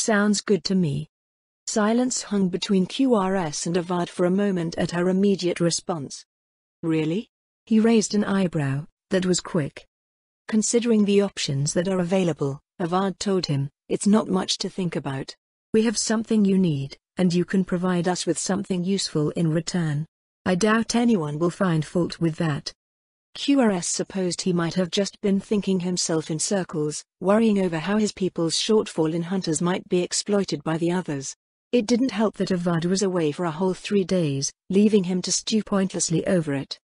Sounds good to me. Silence hung between QRS and Avad for a moment at her immediate response. Really? He raised an eyebrow. That was quick. Considering the options that are available, Avad told him, it's not much to think about. We have something you need, and you can provide us with something useful in return. I doubt anyone will find fault with that. QRS supposed he might have just been thinking himself in circles, worrying over how his people's shortfall in hunters might be exploited by the others. It didn't help that Avad was away for a whole 3 days, leaving him to stew pointlessly over it.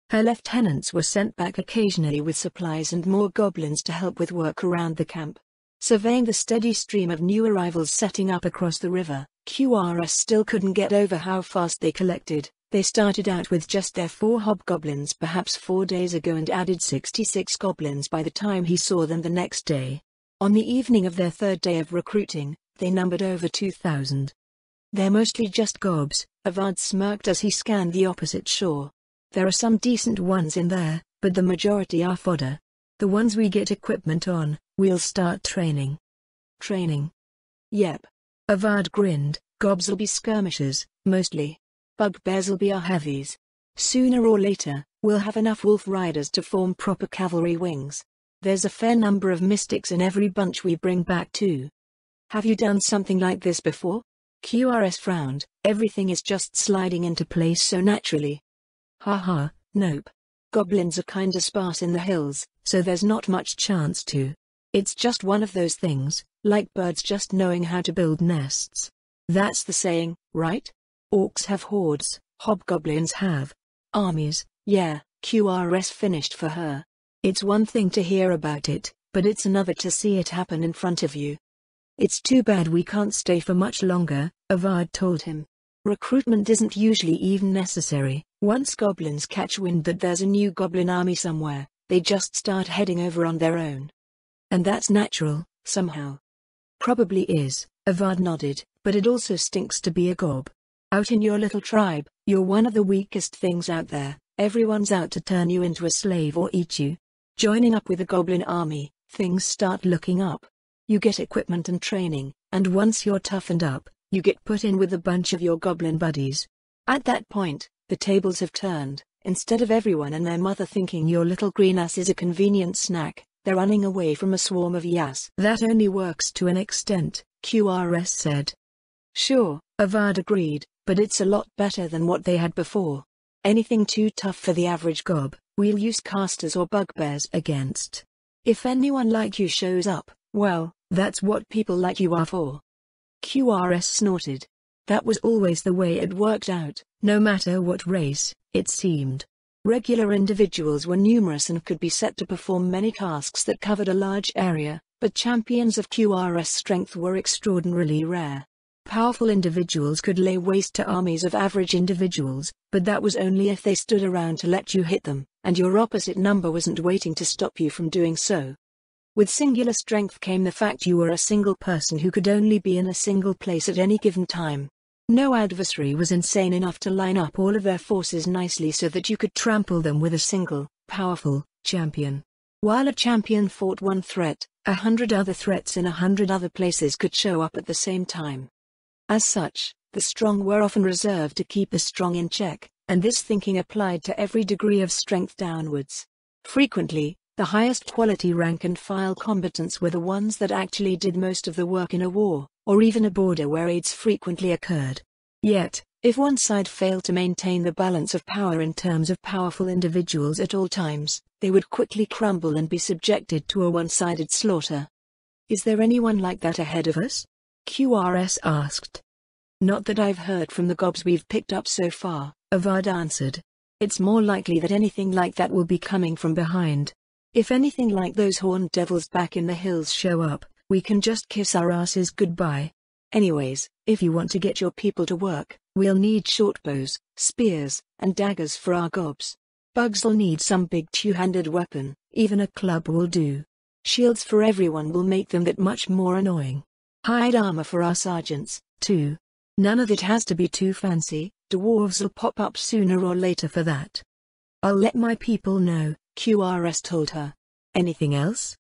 Her lieutenants were sent back occasionally with supplies and more goblins to help with work around the camp. Surveying the steady stream of new arrivals setting up across the river, QRS still couldn't get over how fast they collected. They started out with just their 4 hobgoblins perhaps 4 days ago and added 66 goblins by the time he saw them the next day. On the evening of their 3rd day of recruiting, they numbered over 2,000. They're mostly just gobs, Avad smirked as he scanned the opposite shore. There are some decent ones in there, but the majority are fodder. The ones we get equipment on, we'll start training. Training? Yep. Avad grinned. Gobs'll be skirmishers, mostly. Bugbears'll be our heavies. Sooner or later, we'll have enough wolf riders to form proper cavalry wings. There's a fair number of mystics in every bunch we bring back too. Have you done something like this before? QRS frowned. Everything is just sliding into place so naturally. Haha, nope. Goblins are kinda sparse in the hills, so there's not much chance to. It's just one of those things, like birds just knowing how to build nests. That's the saying, right? Orcs have hordes, hobgoblins have armies. Yeah, QRS finished for her. It's one thing to hear about it, but it's another to see it happen in front of you. It's too bad we can't stay for much longer, Avad told him. Recruitment isn't usually even necessary. Once goblins catch wind that there's a new goblin army somewhere, they just start heading over on their own. And that's natural, somehow. Probably is, Avad nodded, but it also stinks to be a gob. Out in your little tribe, you're one of the weakest things out there. Everyone's out to turn you into a slave or eat you. Joining up with a goblin army, things start looking up. You get equipment and training, and once you're toughened up, you get put in with a bunch of your goblin buddies. At that point, the tables have turned. Instead of everyone and their mother thinking your little green ass is a convenient snack, they're running away from a swarm of yass. That only works to an extent, QRS said. Sure, Avad agreed, but it's a lot better than what they had before. Anything too tough for the average gob, we'll use casters or bugbears against. If anyone like you shows up, well, that's what people like you are for. QRS snorted. That was always the way it worked out, no matter what race, it seemed. Regular individuals were numerous and could be set to perform many tasks that covered a large area, but champions of QRS strength were extraordinarily rare. Powerful individuals could lay waste to armies of average individuals, but that was only if they stood around to let you hit them, and your opposite number wasn't waiting to stop you from doing so. With singular strength came the fact you were a single person who could only be in a single place at any given time. No adversary was insane enough to line up all of their forces nicely so that you could trample them with a single, powerful, champion. While a champion fought one threat, 100 other threats in 100 other places could show up at the same time. As such, the strong were often reserved to keep the strong in check, and this thinking applied to every degree of strength downwards. Frequently, the highest quality rank-and-file combatants were the ones that actually did most of the work in a war, or even a border where raids frequently occurred. Yet, if one side failed to maintain the balance of power in terms of powerful individuals at all times, they would quickly crumble and be subjected to a one-sided slaughter. Is there anyone like that ahead of us? QRS asked. Not that I've heard from the gobs we've picked up so far, Avad answered. It's more likely that anything like that will be coming from behind. If anything like those horned devils back in the hills show up, we can just kiss our asses goodbye. Anyways, if you want to get your people to work, we'll need shortbows, spears, and daggers for our gobs. Bugs'll need some big two-handed weapon, even a club will do. Shields for everyone will make them that much more annoying. Hide armor for our sergeants, too. None of it has to be too fancy, dwarves'll pop up sooner or later for that. I'll let my people know, QRS told her. Anything else?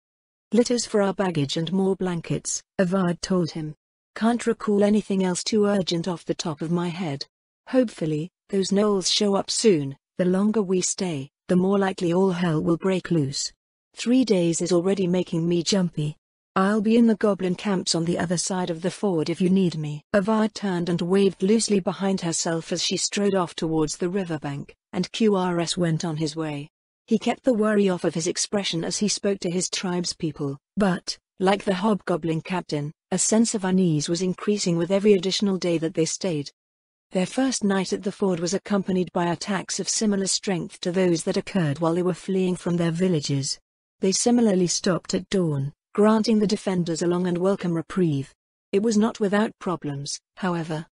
Litters for our baggage and more blankets, Avad told him. Can't recall anything else too urgent off the top of my head. Hopefully, those gnolls show up soon. The longer we stay, the more likely all hell will break loose. 3 days is already making me jumpy. I'll be in the goblin camps on the other side of the ford if you need me." Avad turned and waved loosely behind herself as she strode off towards the riverbank, and QRS went on his way. He kept the worry off of his expression as he spoke to his tribespeople, but, like the hobgoblin captain, a sense of unease was increasing with every additional day that they stayed. Their first night at the ford was accompanied by attacks of similar strength to those that occurred while they were fleeing from their villages. They similarly stopped at dawn, granting the defenders a long and welcome reprieve. It was not without problems, however.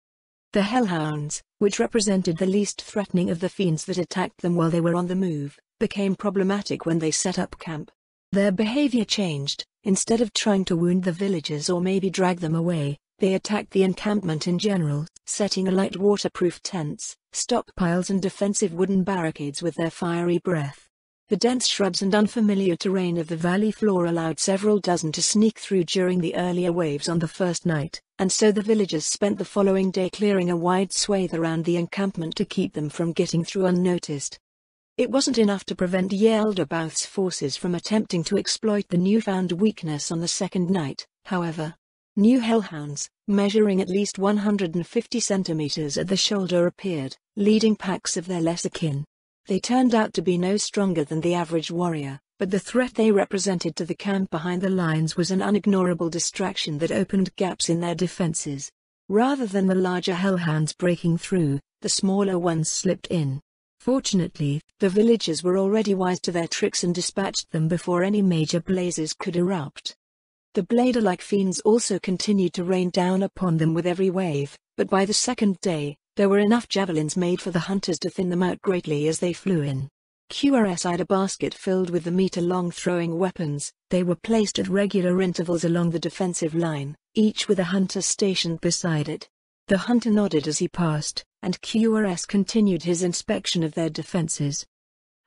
The hellhounds, which represented the least threatening of the fiends that attacked them while they were on the move, became problematic when they set up camp. Their behavior changed. Instead of trying to wound the villagers or maybe drag them away, they attacked the encampment in general, setting alight waterproof tents, stockpiles and defensive wooden barricades with their fiery breath. The dense shrubs and unfamiliar terrain of the valley floor allowed several dozen to sneak through during the earlier waves on the first night, and so the villagers spent the following day clearing a wide swathe around the encampment to keep them from getting through unnoticed. It wasn't enough to prevent Yelderbouth's forces from attempting to exploit the newfound weakness on the second night, however. New hellhounds, measuring at least 150 centimeters at the shoulder appeared, leading packs of their lesser kin. They turned out to be no stronger than the average warrior, but the threat they represented to the camp behind the lines was an unignorable distraction that opened gaps in their defenses. Rather than the larger hellhounds breaking through, the smaller ones slipped in. Fortunately, the villagers were already wise to their tricks and dispatched them before any major blazes could erupt. The blader-like fiends also continued to rain down upon them with every wave, but by the second day, there were enough javelins made for the hunters to thin them out greatly as they flew in. QRS eyed a basket filled with the meter-long throwing weapons. They were placed at regular intervals along the defensive line, each with a hunter stationed beside it. The hunter nodded as he passed, and QRS continued his inspection of their defenses.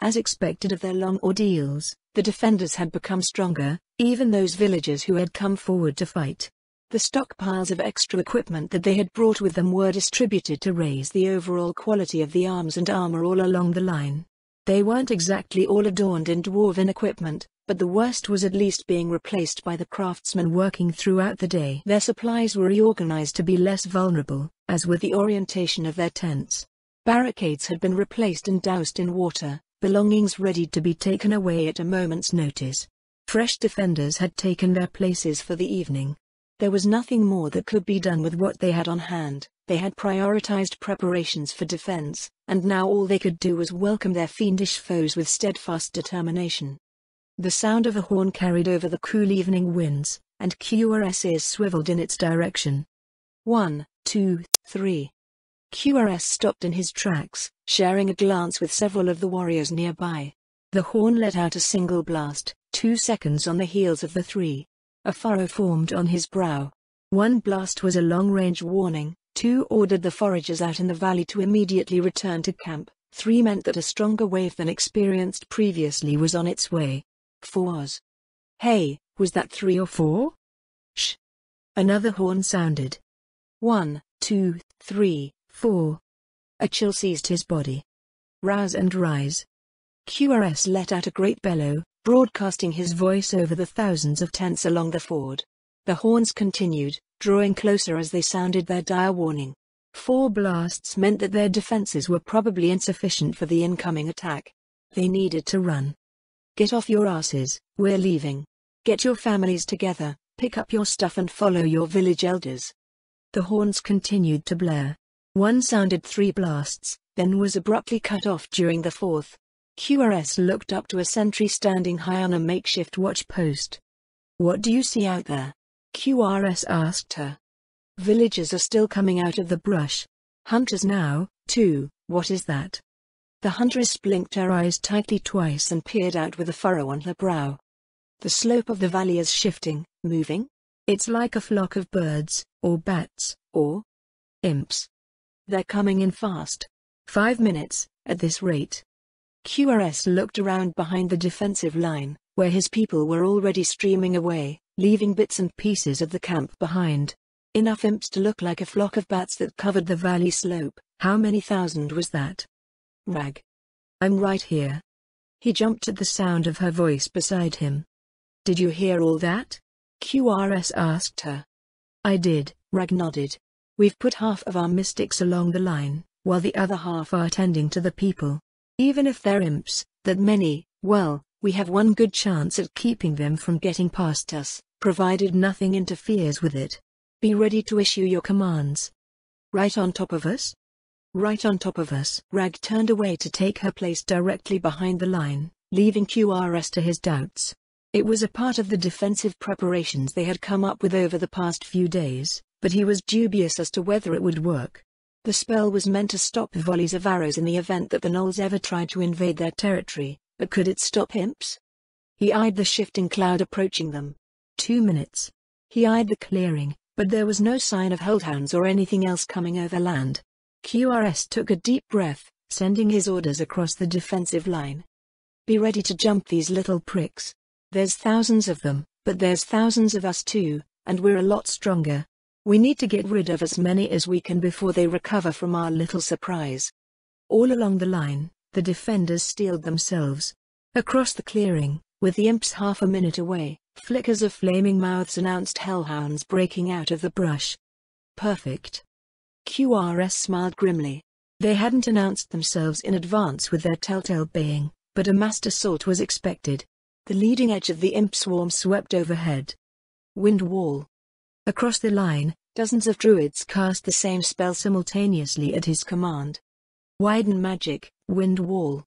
As expected of their long ordeals, the defenders had become stronger, even those villagers who had come forward to fight. The stockpiles of extra equipment that they had brought with them were distributed to raise the overall quality of the arms and armor all along the line. They weren't exactly all adorned in dwarven equipment, but the worst was at least being replaced by the craftsmen working throughout the day. Their supplies were reorganized to be less vulnerable, as with the orientation of their tents. Barricades had been replaced and doused in water, belongings ready to be taken away at a moment's notice. Fresh defenders had taken their places for the evening. There was nothing more that could be done with what they had on hand. They had prioritized preparations for defense, and now all they could do was welcome their fiendish foes with steadfast determination. The sound of a horn carried over the cool evening winds, and QRS ears swiveled in its direction. 1, 2, 3. QRS stopped in his tracks, sharing a glance with several of the warriors nearby. The horn let out a single blast, 2 seconds on the heels of the 3. A furrow formed on his brow. 1 blast was a long-range warning, 2 ordered the foragers out in the valley to immediately return to camp, 3 meant that a stronger wave than experienced previously was on its way. 4 was. Hey, was that 3 or 4? Shh. Another horn sounded. 1, 2, 3, 4. A chill seized his body. Rouse and rise. QRS let out a great bellow, broadcasting his voice over the thousands of tents along the ford. The horns continued, drawing closer as they sounded their dire warning. 4 blasts meant that their defenses were probably insufficient for the incoming attack. They needed to run. Get off your asses, we're leaving. Get your families together, pick up your stuff and follow your village elders. The horns continued to blare. 1 sounded 3 blasts, then was abruptly cut off during the 4th. QRS looked up to a sentry standing high on a makeshift watch post. What do you see out there? QRS asked her. Villagers are still coming out of the brush. Hunters now, too. What is that? The huntress blinked her eyes tightly twice and peered out with a furrow on her brow. The slope of the valley is shifting, moving. It's like a flock of birds, or bats, or imps. They're coming in fast. 5 minutes, at this rate. QRS looked around behind the defensive line, where his people were already streaming away, leaving bits and pieces of the camp behind. Enough imps to look like a flock of bats that covered the valley slope. How many thousand was that? Rag. I'm right here. He jumped at the sound of her voice beside him. Did you hear all that? QRS asked her. I did, Rag nodded. We've put half of our mystics along the line, while the other half are tending to the people. Even if they're imps, that many, well, we have one good chance at keeping them from getting past us, provided nothing interferes with it. Be ready to issue your commands. Right on top of us? Right on top of us. Rag turned away to take her place directly behind the line, leaving QRS to his doubts. It was a part of the defensive preparations they had come up with over the past few days, but he was dubious as to whether it would work. The spell was meant to stop volleys of arrows in the event that the gnolls ever tried to invade their territory, but could it stop imps? He eyed the shifting cloud approaching them. 2 minutes. He eyed the clearing, but there was no sign of hellhounds or anything else coming overland. QRS took a deep breath, sending his orders across the defensive line. Be ready to jump these little pricks. There's thousands of them, but there's thousands of us too, and we're a lot stronger. We need to get rid of as many as we can before they recover from our little surprise. All along the line, the defenders steeled themselves. Across the clearing, with the imps half a minute away, flickers of flaming mouths announced hellhounds breaking out of the brush. Perfect. QRS smiled grimly. They hadn't announced themselves in advance with their telltale baying, but a massed assault was expected. The leading edge of the imp swarm swept overhead. Wind wall. Across the line, dozens of druids cast the same spell simultaneously at his command. Widen magic, wind wall.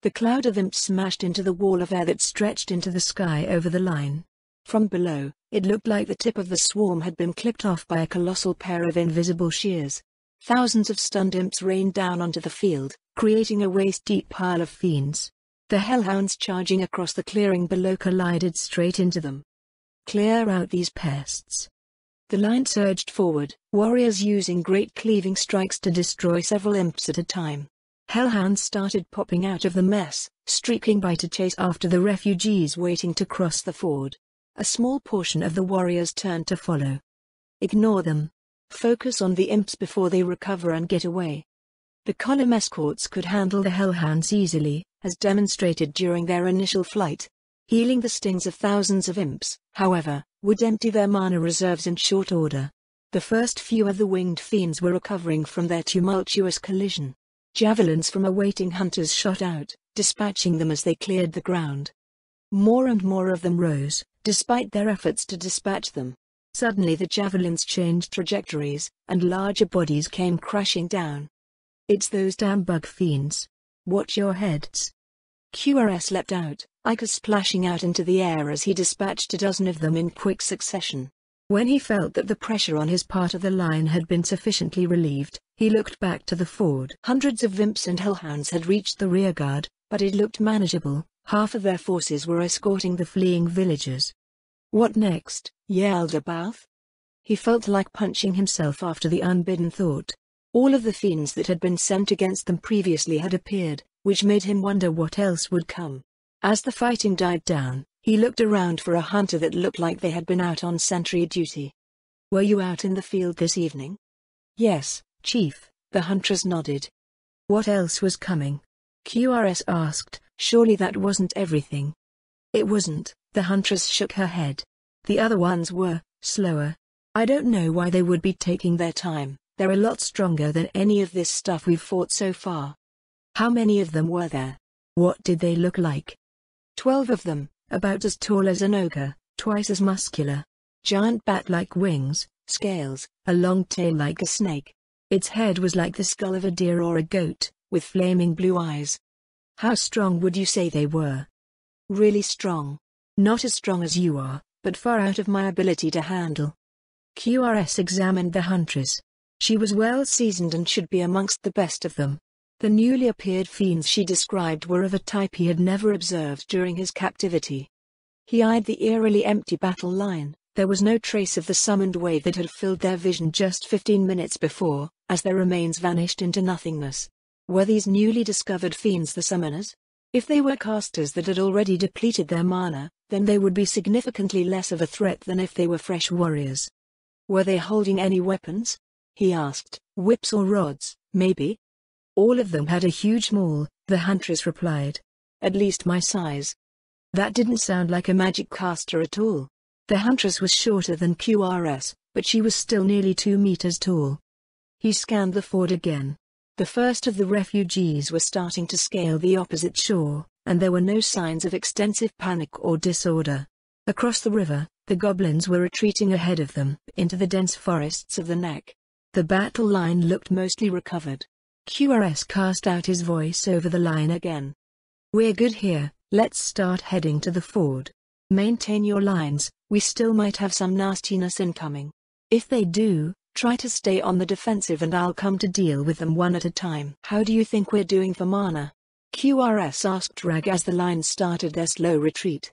The cloud of imps smashed into the wall of air that stretched into the sky over the line. From below, it looked like the tip of the swarm had been clipped off by a colossal pair of invisible shears. Thousands of stunned imps rained down onto the field, creating a waist-deep pile of fiends. The hellhounds charging across the clearing below collided straight into them. Clear out these pests. The line surged forward, warriors using great cleaving strikes to destroy several imps at a time. Hellhounds started popping out of the mess, streaking by to chase after the refugees waiting to cross the ford. A small portion of the warriors turned to follow. Ignore them. Focus on the imps before they recover and get away. The column escorts could handle the hellhounds easily, as demonstrated during their initial flight. Healing the stings of thousands of imps, however, would empty their mana reserves in short order. The first few of the winged fiends were recovering from their tumultuous collision. Javelins from awaiting hunters shot out, dispatching them as they cleared the ground. More and more of them rose, despite their efforts to dispatch them. Suddenly the javelins changed trajectories, and larger bodies came crashing down. It's those damn bug fiends. Watch your heads. QRS leapt out, ichor splashing out into the air as he dispatched a dozen of them in quick succession. When he felt that the pressure on his part of the line had been sufficiently relieved, he looked back to the ford. Hundreds of imps and hellhounds had reached the rearguard, but it looked manageable. Half of their forces were escorting the fleeing villagers. What next? Yelled Abath. He felt like punching himself after the unbidden thought. All of the fiends that had been sent against them previously had appeared, which made him wonder what else would come. As the fighting died down, he looked around for a hunter that looked like they had been out on sentry duty. Were you out in the field this evening? Yes, Chief, the huntress nodded. What else was coming? QRS asked. Surely that wasn't everything. It wasn't, the huntress shook her head. The other ones were slower. I don't know why they would be taking their time. They're a lot stronger than any of this stuff we've fought so far. How many of them were there? What did they look like? 12 of them, about as tall as an ogre, twice as muscular. Giant bat-like wings, scales, a long tail like a snake. Its head was like the skull of a deer or a goat, with flaming blue eyes. How strong would you say they were? Really strong. Not as strong as you are, but far out of my ability to handle. QRS examined the huntress. She was well seasoned and should be amongst the best of them. The newly appeared fiends she described were of a type he had never observed during his captivity. He eyed the eerily empty battle line. There was no trace of the summoned wave that had filled their vision just 15 minutes before, as their remains vanished into nothingness. Were these newly discovered fiends the summoners? If they were casters that had already depleted their mana, then they would be significantly less of a threat than if they were fresh warriors. Were they holding any weapons? He asked. Whips or rods, maybe? All of them had a huge maul, the huntress replied. At least my size. That didn't sound like a magic caster at all. The huntress was shorter than QRS, but she was still nearly 2 meters tall. He scanned the ford again. The first of the refugees were starting to scale the opposite shore, and there were no signs of extensive panic or disorder. Across the river, the goblins were retreating ahead of them, into the dense forests of the neck. The battle line looked mostly recovered. QRS cast out his voice over the line again. We're good here, let's start heading to the ford. Maintain your lines, we still might have some nastiness incoming. If they do, try to stay on the defensive and I'll come to deal with them one at a time. How do you think we're doing for mana? QRS asked Rag as the line started their slow retreat.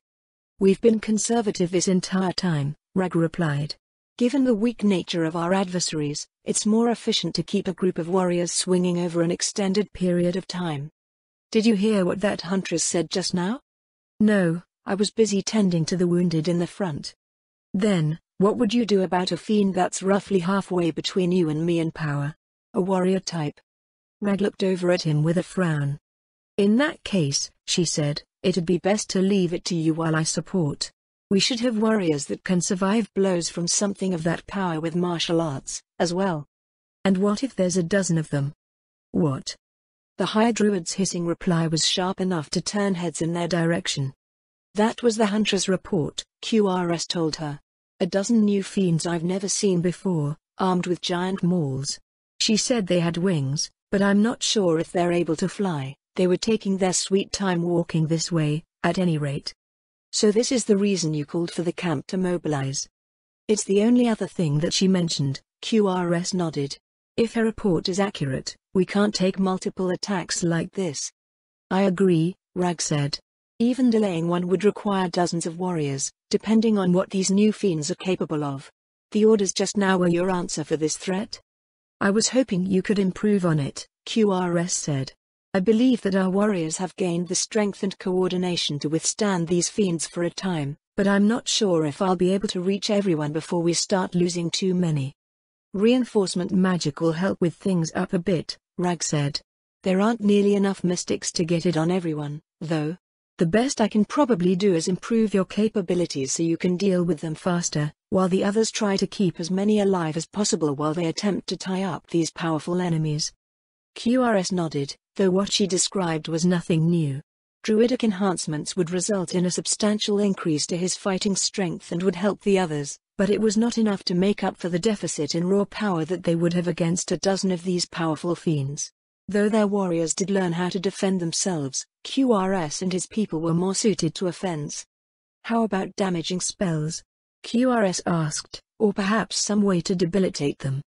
We've been conservative this entire time, Rag replied. Given the weak nature of our adversaries, it's more efficient to keep a group of warriors swinging over an extended period of time. Did you hear what that huntress said just now? No, I was busy tending to the wounded in the front. Then, what would you do about a fiend that's roughly halfway between you and me in power? A warrior type. Rag looked over at him with a frown. In that case, she said, it'd be best to leave it to you while I support. We should have warriors that can survive blows from something of that power with martial arts, as well. And what if there's a dozen of them? What? The High Druid's hissing reply was sharp enough to turn heads in their direction. That was the Huntress report, QRS told her. A dozen new fiends I've never seen before, armed with giant mauls. She said they had wings, but I'm not sure if they're able to fly. They were taking their sweet time walking this way, at any rate. So this is the reason you called for the camp to mobilize. It's the only other thing that she mentioned, QRS nodded. If her report is accurate, we can't take multiple attacks like this. I agree, Rag said. Even delaying one would require dozens of warriors, depending on what these new fiends are capable of. The orders just now were your answer for this threat? I was hoping you could improve on it, QRS said. I believe that our warriors have gained the strength and coordination to withstand these fiends for a time, but I'm not sure if I'll be able to reach everyone before we start losing too many. Reinforcement magic will help with things up a bit, Rag said. There aren't nearly enough mystics to get it on everyone, though. The best I can probably do is improve your capabilities so you can deal with them faster, while the others try to keep as many alive as possible while they attempt to tie up these powerful enemies. QRS nodded, though what she described was nothing new. Druidic enhancements would result in a substantial increase to his fighting strength and would help the others, but it was not enough to make up for the deficit in raw power that they would have against a dozen of these powerful fiends. Though their warriors did learn how to defend themselves, QRS and his people were more suited to offense. How about damaging spells? QRS asked, or perhaps some way to debilitate them.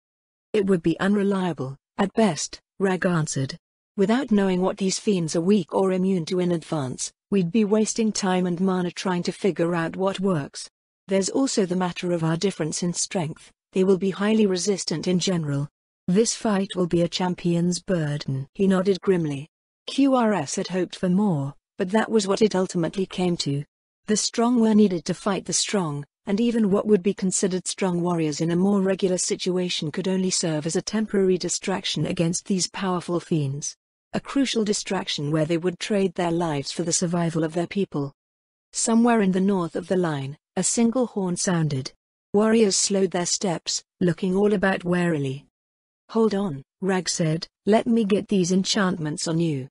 It would be unreliable, at best, Rag answered. Without knowing what these fiends are weak or immune to in advance, we'd be wasting time and mana trying to figure out what works. There's also the matter of our difference in strength. They will be highly resistant in general. This fight will be a champion's burden. He nodded grimly. QRS had hoped for more, but that was what it ultimately came to. The strong were needed to fight the strong, and even what would be considered strong warriors in a more regular situation could only serve as a temporary distraction against these powerful fiends. A crucial distraction where they would trade their lives for the survival of their people. Somewhere in the north of the line, a single horn sounded. Warriors slowed their steps, looking all about warily. Hold on, Rag said, let me get these enchantments on you.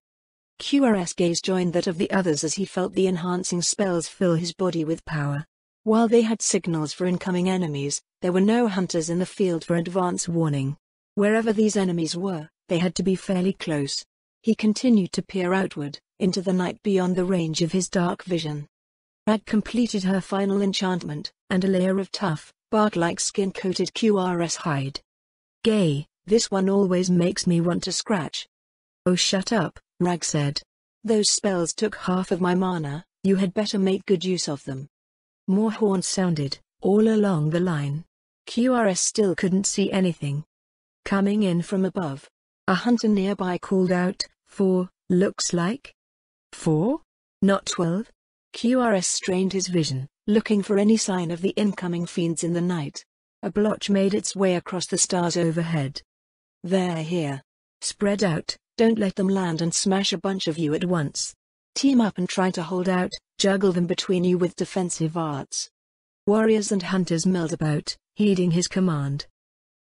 QRS gaze joined that of the others as he felt the enhancing spells fill his body with power. While they had signals for incoming enemies, there were no hunters in the field for advance warning. Wherever these enemies were, they had to be fairly close. He continued to peer outward, into the night beyond the range of his dark vision. Rag completed her final enchantment, and a layer of tough, bark-like skin-coated QRS hide. Gay, this one always makes me want to scratch. Oh shut up, Rag said. Those spells took half of my mana, you had better make good use of them. More horns sounded, all along the line. QRS still couldn't see anything. Coming in from above. A hunter nearby called out, 4, looks like? 4? Not 12? QRS strained his vision, looking for any sign of the incoming fiends in the night. A blotch made its way across the stars overhead. "They're here. Spread out, don't let them land and smash a bunch of you at once. Team up and try to hold out, juggle them between you with defensive arts." Warriors and hunters milled about, heeding his command.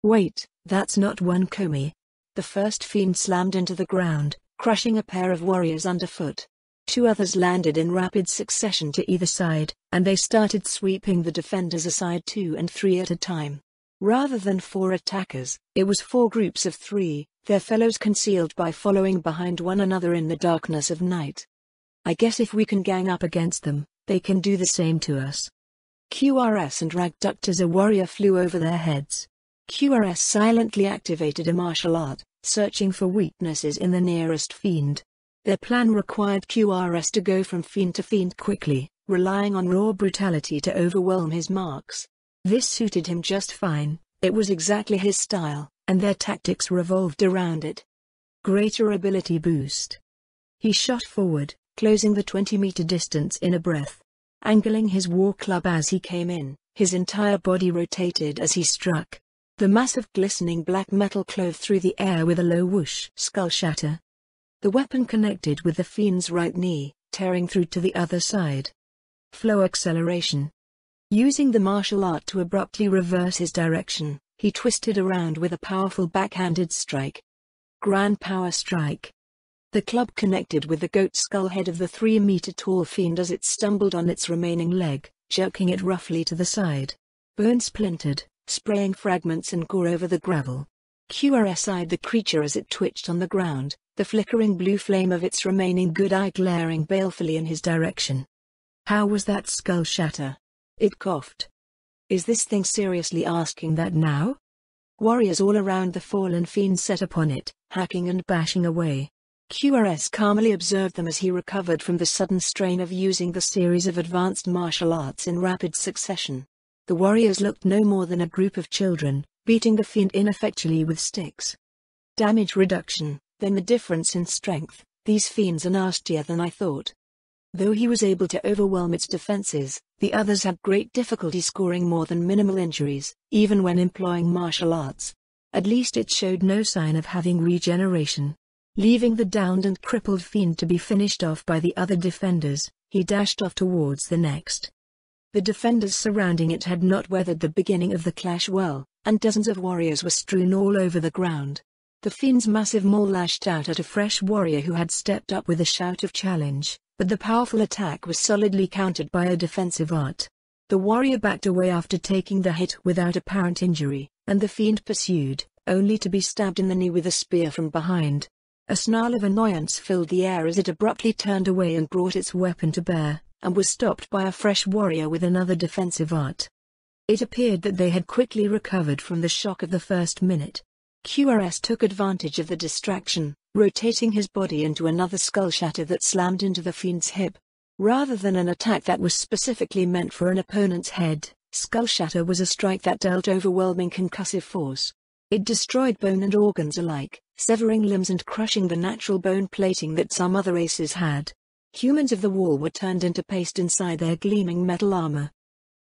"Wait, that's not one Komi." The first fiend slammed into the ground, crushing a pair of warriors underfoot. Two others landed in rapid succession to either side, and they started sweeping the defenders aside 2 and 3 at a time. Rather than 4 attackers, it was 4 groups of 3, their fellows concealed by following behind one another in the darkness of night. "I guess if we can gang up against them, they can do the same to us." QRS and Rag ducked as a warrior flew over their heads. QRS silently activated a martial art, searching for weaknesses in the nearest fiend. Their plan required QRS to go from fiend to fiend quickly, relying on raw brutality to overwhelm his marks. This suited him just fine, it was exactly his style, and their tactics revolved around it. Greater ability boost. He shot forward, closing the 20-meter distance in a breath. Angling his war club as he came in, his entire body rotated as he struck. The massive glistening black metal clove through the air with a low whoosh. Skull shatter. The weapon connected with the fiend's right knee, tearing through to the other side. Flow acceleration. Using the martial art to abruptly reverse his direction, he twisted around with a powerful backhanded strike. Grand power strike. The club connected with the goat skull head of the 3-meter-tall fiend as it stumbled on its remaining leg, jerking it roughly to the side. Bone splintered, spraying fragments and gore over the gravel. QRS eyed the creature as it twitched on the ground, the flickering blue flame of its remaining good eye glaring balefully in his direction. "How was that skull shatter?" It coughed. "Is this thing seriously asking that now?" Warriors all around the fallen fiend set upon it, hacking and bashing away. QRS calmly observed them as he recovered from the sudden strain of using the series of advanced martial arts in rapid succession. The warriors looked no more than a group of children, beating the fiend ineffectually with sticks. Damage reduction, then the difference in strength. "These fiends are nastier than I thought." Though he was able to overwhelm its defenses, the others had great difficulty scoring more than minimal injuries, even when employing martial arts. At least it showed no sign of having regeneration. Leaving the downed and crippled fiend to be finished off by the other defenders, he dashed off towards the next. The defenders surrounding it had not weathered the beginning of the clash well, and dozens of warriors were strewn all over the ground. The fiend's massive maul lashed out at a fresh warrior who had stepped up with a shout of challenge, but the powerful attack was solidly countered by a defensive art. The warrior backed away after taking the hit without apparent injury, and the fiend pursued, only to be stabbed in the knee with a spear from behind. A snarl of annoyance filled the air as it abruptly turned away and brought its weapon to bear, and was stopped by a fresh warrior with another defensive art. It appeared that they had quickly recovered from the shock of the first minute. QRS took advantage of the distraction, rotating his body into another skull shatter that slammed into the fiend's hip. Rather than an attack that was specifically meant for an opponent's head, skull shatter was a strike that dealt overwhelming concussive force. It destroyed bone and organs alike, severing limbs and crushing the natural bone plating that some other races had. Humans of the wall were turned into paste inside their gleaming metal armor.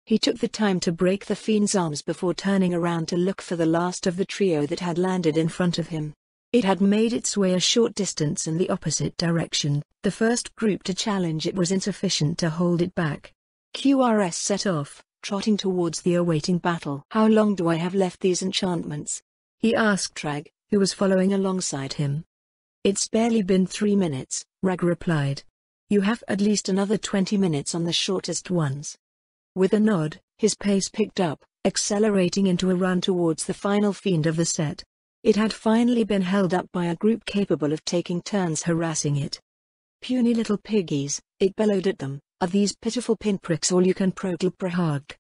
He took the time to break the fiend's arms before turning around to look for the last of the trio that had landed in front of him. It had made its way a short distance in the opposite direction. The first group to challenge it was insufficient to hold it back. QRS set off, trotting towards the awaiting battle. "How long do I have left these enchantments?" he asked Rag, who was following alongside him. "It's barely been 3 minutes, Rag replied. "You have at least another 20 minutes on the shortest ones." With a nod, his pace picked up, accelerating into a run towards the final fiend of the set. It had finally been held up by a group capable of taking turns harassing it. "Puny little piggies," it bellowed at them, "are these pitiful pinpricks all you can prahag?"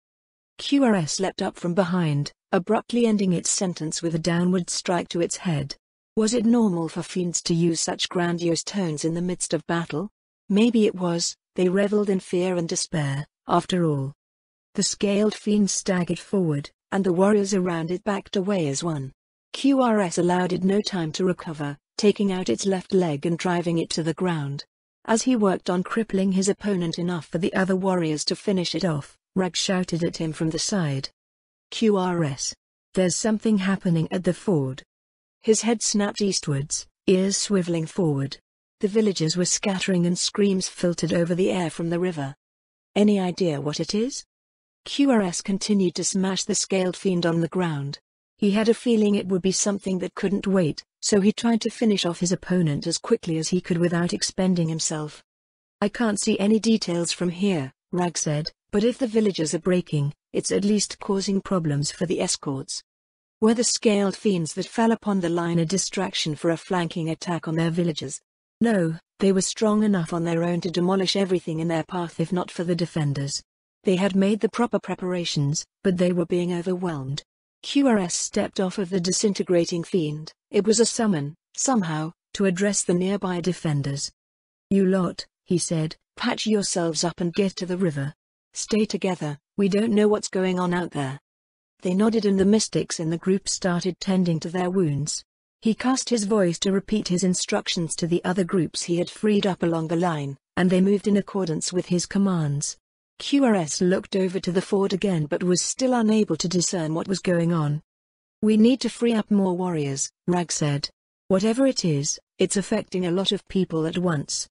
QRS leapt up from behind, abruptly ending its sentence with a downward strike to its head. Was it normal for fiends to use such grandiose tones in the midst of battle? Maybe it was. They reveled in fear and despair, after all. The scaled fiend staggered forward, and the warriors around it backed away as one. QRS allowed it no time to recover, taking out its left leg and driving it to the ground. As he worked on crippling his opponent enough for the other warriors to finish it off, Rag shouted at him from the side. QRS. There's something happening at the ford. His head snapped eastwards, ears swiveling forward. The villagers were scattering and screams filtered over the air from the river. Any idea what it is? QRS continued to smash the scaled fiend on the ground. He had a feeling it would be something that couldn't wait, so he tried to finish off his opponent as quickly as he could without expending himself. I can't see any details from here, Rag said, but if the villagers are breaking, it's at least causing problems for the escorts. Were the scaled fiends that fell upon the line a distraction for a flanking attack on their villagers? No, they were strong enough on their own to demolish everything in their path if not for the defenders. They had made the proper preparations, but they were being overwhelmed. QRS stepped off of the disintegrating fiend. It was a summon, somehow, to address the nearby defenders. You lot, he said, patch yourselves up and get to the river. Stay together, we don't know what's going on out there. They nodded and the mystics in the group started tending to their wounds. He cast his voice to repeat his instructions to the other groups he had freed up along the line, and they moved in accordance with his commands. QRS looked over to the ford again but was still unable to discern what was going on. We need to free up more warriors, Rag said. Whatever it is, it's affecting a lot of people at once.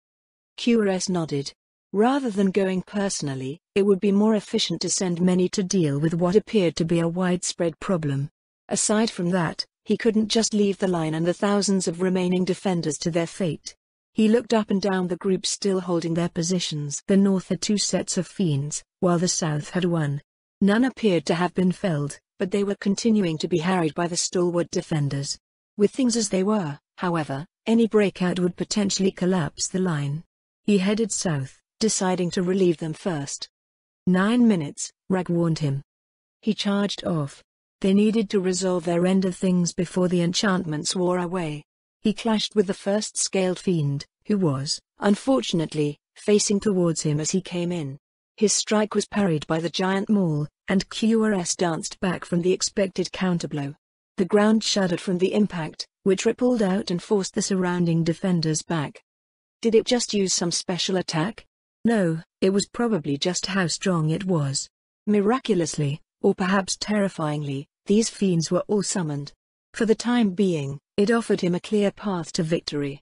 QRS nodded. Rather than going personally, it would be more efficient to send many to deal with what appeared to be a widespread problem. Aside from that, he couldn't just leave the line and the thousands of remaining defenders to their fate. He looked up and down the group still holding their positions. The north had two sets of fiends, while the south had one. None appeared to have been felled, but they were continuing to be harried by the stalwart defenders. With things as they were, however, any breakout would potentially collapse the line. He headed south, deciding to relieve them first. 9 minutes, Rag warned him. He charged off. They needed to resolve their end of things before the enchantments wore away. He clashed with the first scaled fiend, who was, unfortunately, facing towards him as he came in. His strike was parried by the giant maul, and QRS danced back from the expected counterblow. The ground shuddered from the impact, which rippled out and forced the surrounding defenders back. Did it just use some special attack? No, it was probably just how strong it was. Miraculously, or perhaps terrifyingly, these fiends were all summoned. For the time being, it offered him a clear path to victory.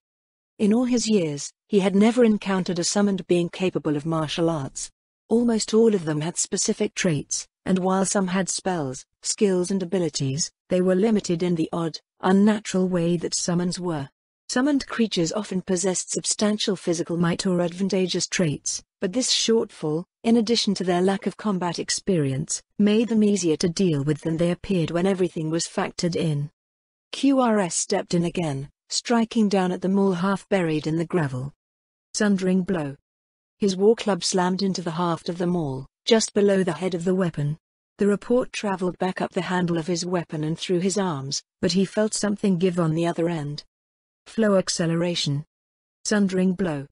In all his years, he had never encountered a summoned being capable of martial arts. Almost all of them had specific traits, and while some had spells, skills and abilities, they were limited in the odd, unnatural way that summons were. Summoned creatures often possessed substantial physical might or advantageous traits, but this shortfall, in addition to their lack of combat experience, made them easier to deal with than they appeared when everything was factored in. QRS stepped in again, striking down at the maul half buried in the gravel. Sundering blow. His war club slammed into the haft of the maul, just below the head of the weapon. The report traveled back up the handle of his weapon and through his arms, but he felt something give on the other end. Flow acceleration. Sundering blow.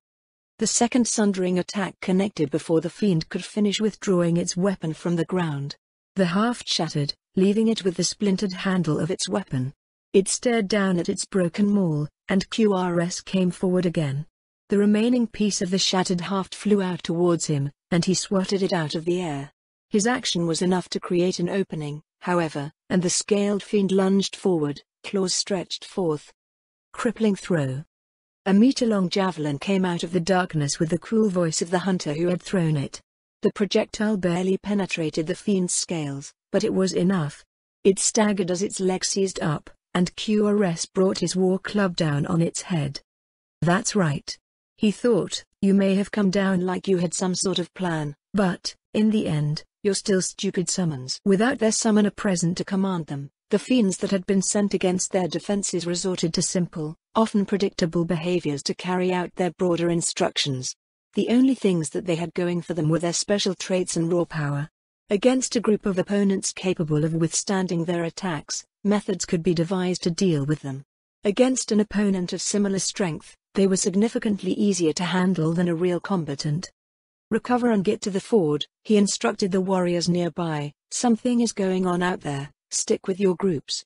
The second sundering attack connected before the fiend could finish withdrawing its weapon from the ground. The haft shattered, leaving it with the splintered handle of its weapon. It stared down at its broken maul, and QRS came forward again. The remaining piece of the shattered haft flew out towards him, and he swatted it out of the air. His action was enough to create an opening, however, and the scaled fiend lunged forward, claws stretched forth. Crippling throw. A meter-long javelin came out of the darkness with the cool voice of the hunter who had thrown it. The projectile barely penetrated the fiend's scales, but it was enough. It staggered as its leg seized up, and QRS brought his war club down on its head. That's right. He thought, you may have come down like you had some sort of plan, but, in the end, you're still stupid summons. Without their summoner present to command them, the fiends that had been sent against their defenses resorted to simple, often predictable behaviors to carry out their broader instructions. The only things that they had going for them were their special traits and raw power. Against a group of opponents capable of withstanding their attacks, methods could be devised to deal with them. Against an opponent of similar strength, they were significantly easier to handle than a real combatant. Recover and get to the ford, he instructed the warriors nearby. Something is going on out there, stick with your groups.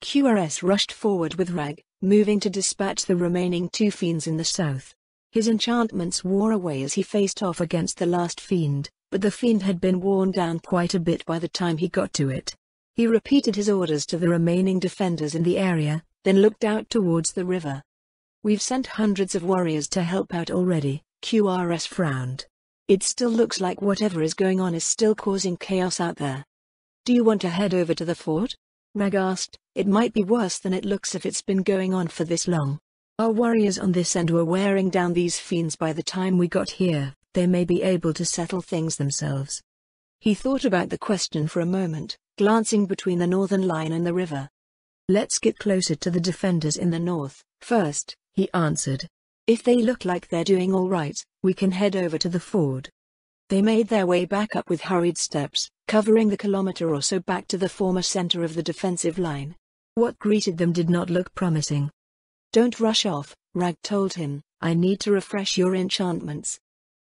QRS rushed forward with Rag, moving to dispatch the remaining two fiends in the south. His enchantments wore away as he faced off against the last fiend, but the fiend had been worn down quite a bit by the time he got to it. He repeated his orders to the remaining defenders in the area, then looked out towards the river. "We've sent hundreds of warriors to help out already," QRS frowned. "It still looks like whatever is going on is still causing chaos out there." "Do you want to head over to the fort?" Rag asked. "It might be worse than it looks if it's been going on for this long. Our warriors on this end were wearing down these fiends by the time we got here. They may be able to settle things themselves." He thought about the question for a moment, glancing between the northern line and the river. "Let's get closer to the defenders in the north first," he answered. "If they look like they're doing all right, we can head over to the ford." They made their way back up with hurried steps, covering the kilometer or so back to the former center of the defensive line. What greeted them did not look promising. "Don't rush off," Rag told him. "I need to refresh your enchantments."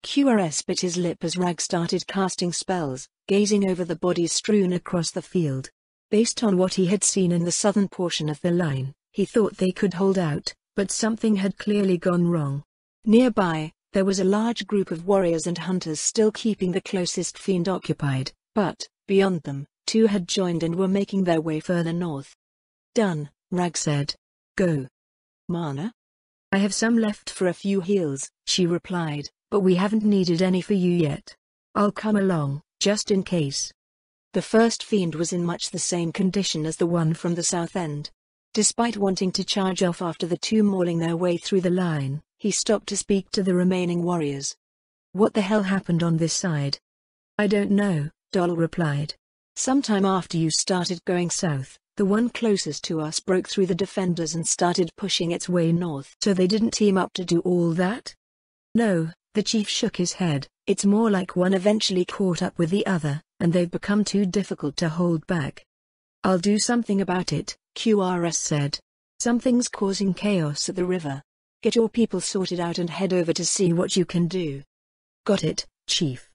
QRS bit his lip as Rag started casting spells, gazing over the bodies strewn across the field. Based on what he had seen in the southern portion of the line, he thought they could hold out, but something had clearly gone wrong. Nearby, there was a large group of warriors and hunters still keeping the closest fiend occupied, but, beyond them, two had joined and were making their way further north. "Done," Rag said. "Go." "Mana?" "I have some left for a few heals," she replied, "but we haven't needed any for you yet. I'll come along, just in case." The first fiend was in much the same condition as the one from the south end. Despite wanting to charge off after the two mauling their way through the line, he stopped to speak to the remaining warriors. "What the hell happened on this side?" "I don't know," Doll replied. "Sometime after you started going south, the one closest to us broke through the defenders and started pushing its way north." "So they didn't team up to do all that?" "No," the chief shook his head. "It's more like one eventually caught up with the other, and they've become too difficult to hold back." "I'll do something about it," QRS said. "Something's causing chaos at the river. Get your people sorted out and head over to see what you can do." "Got it, Chief."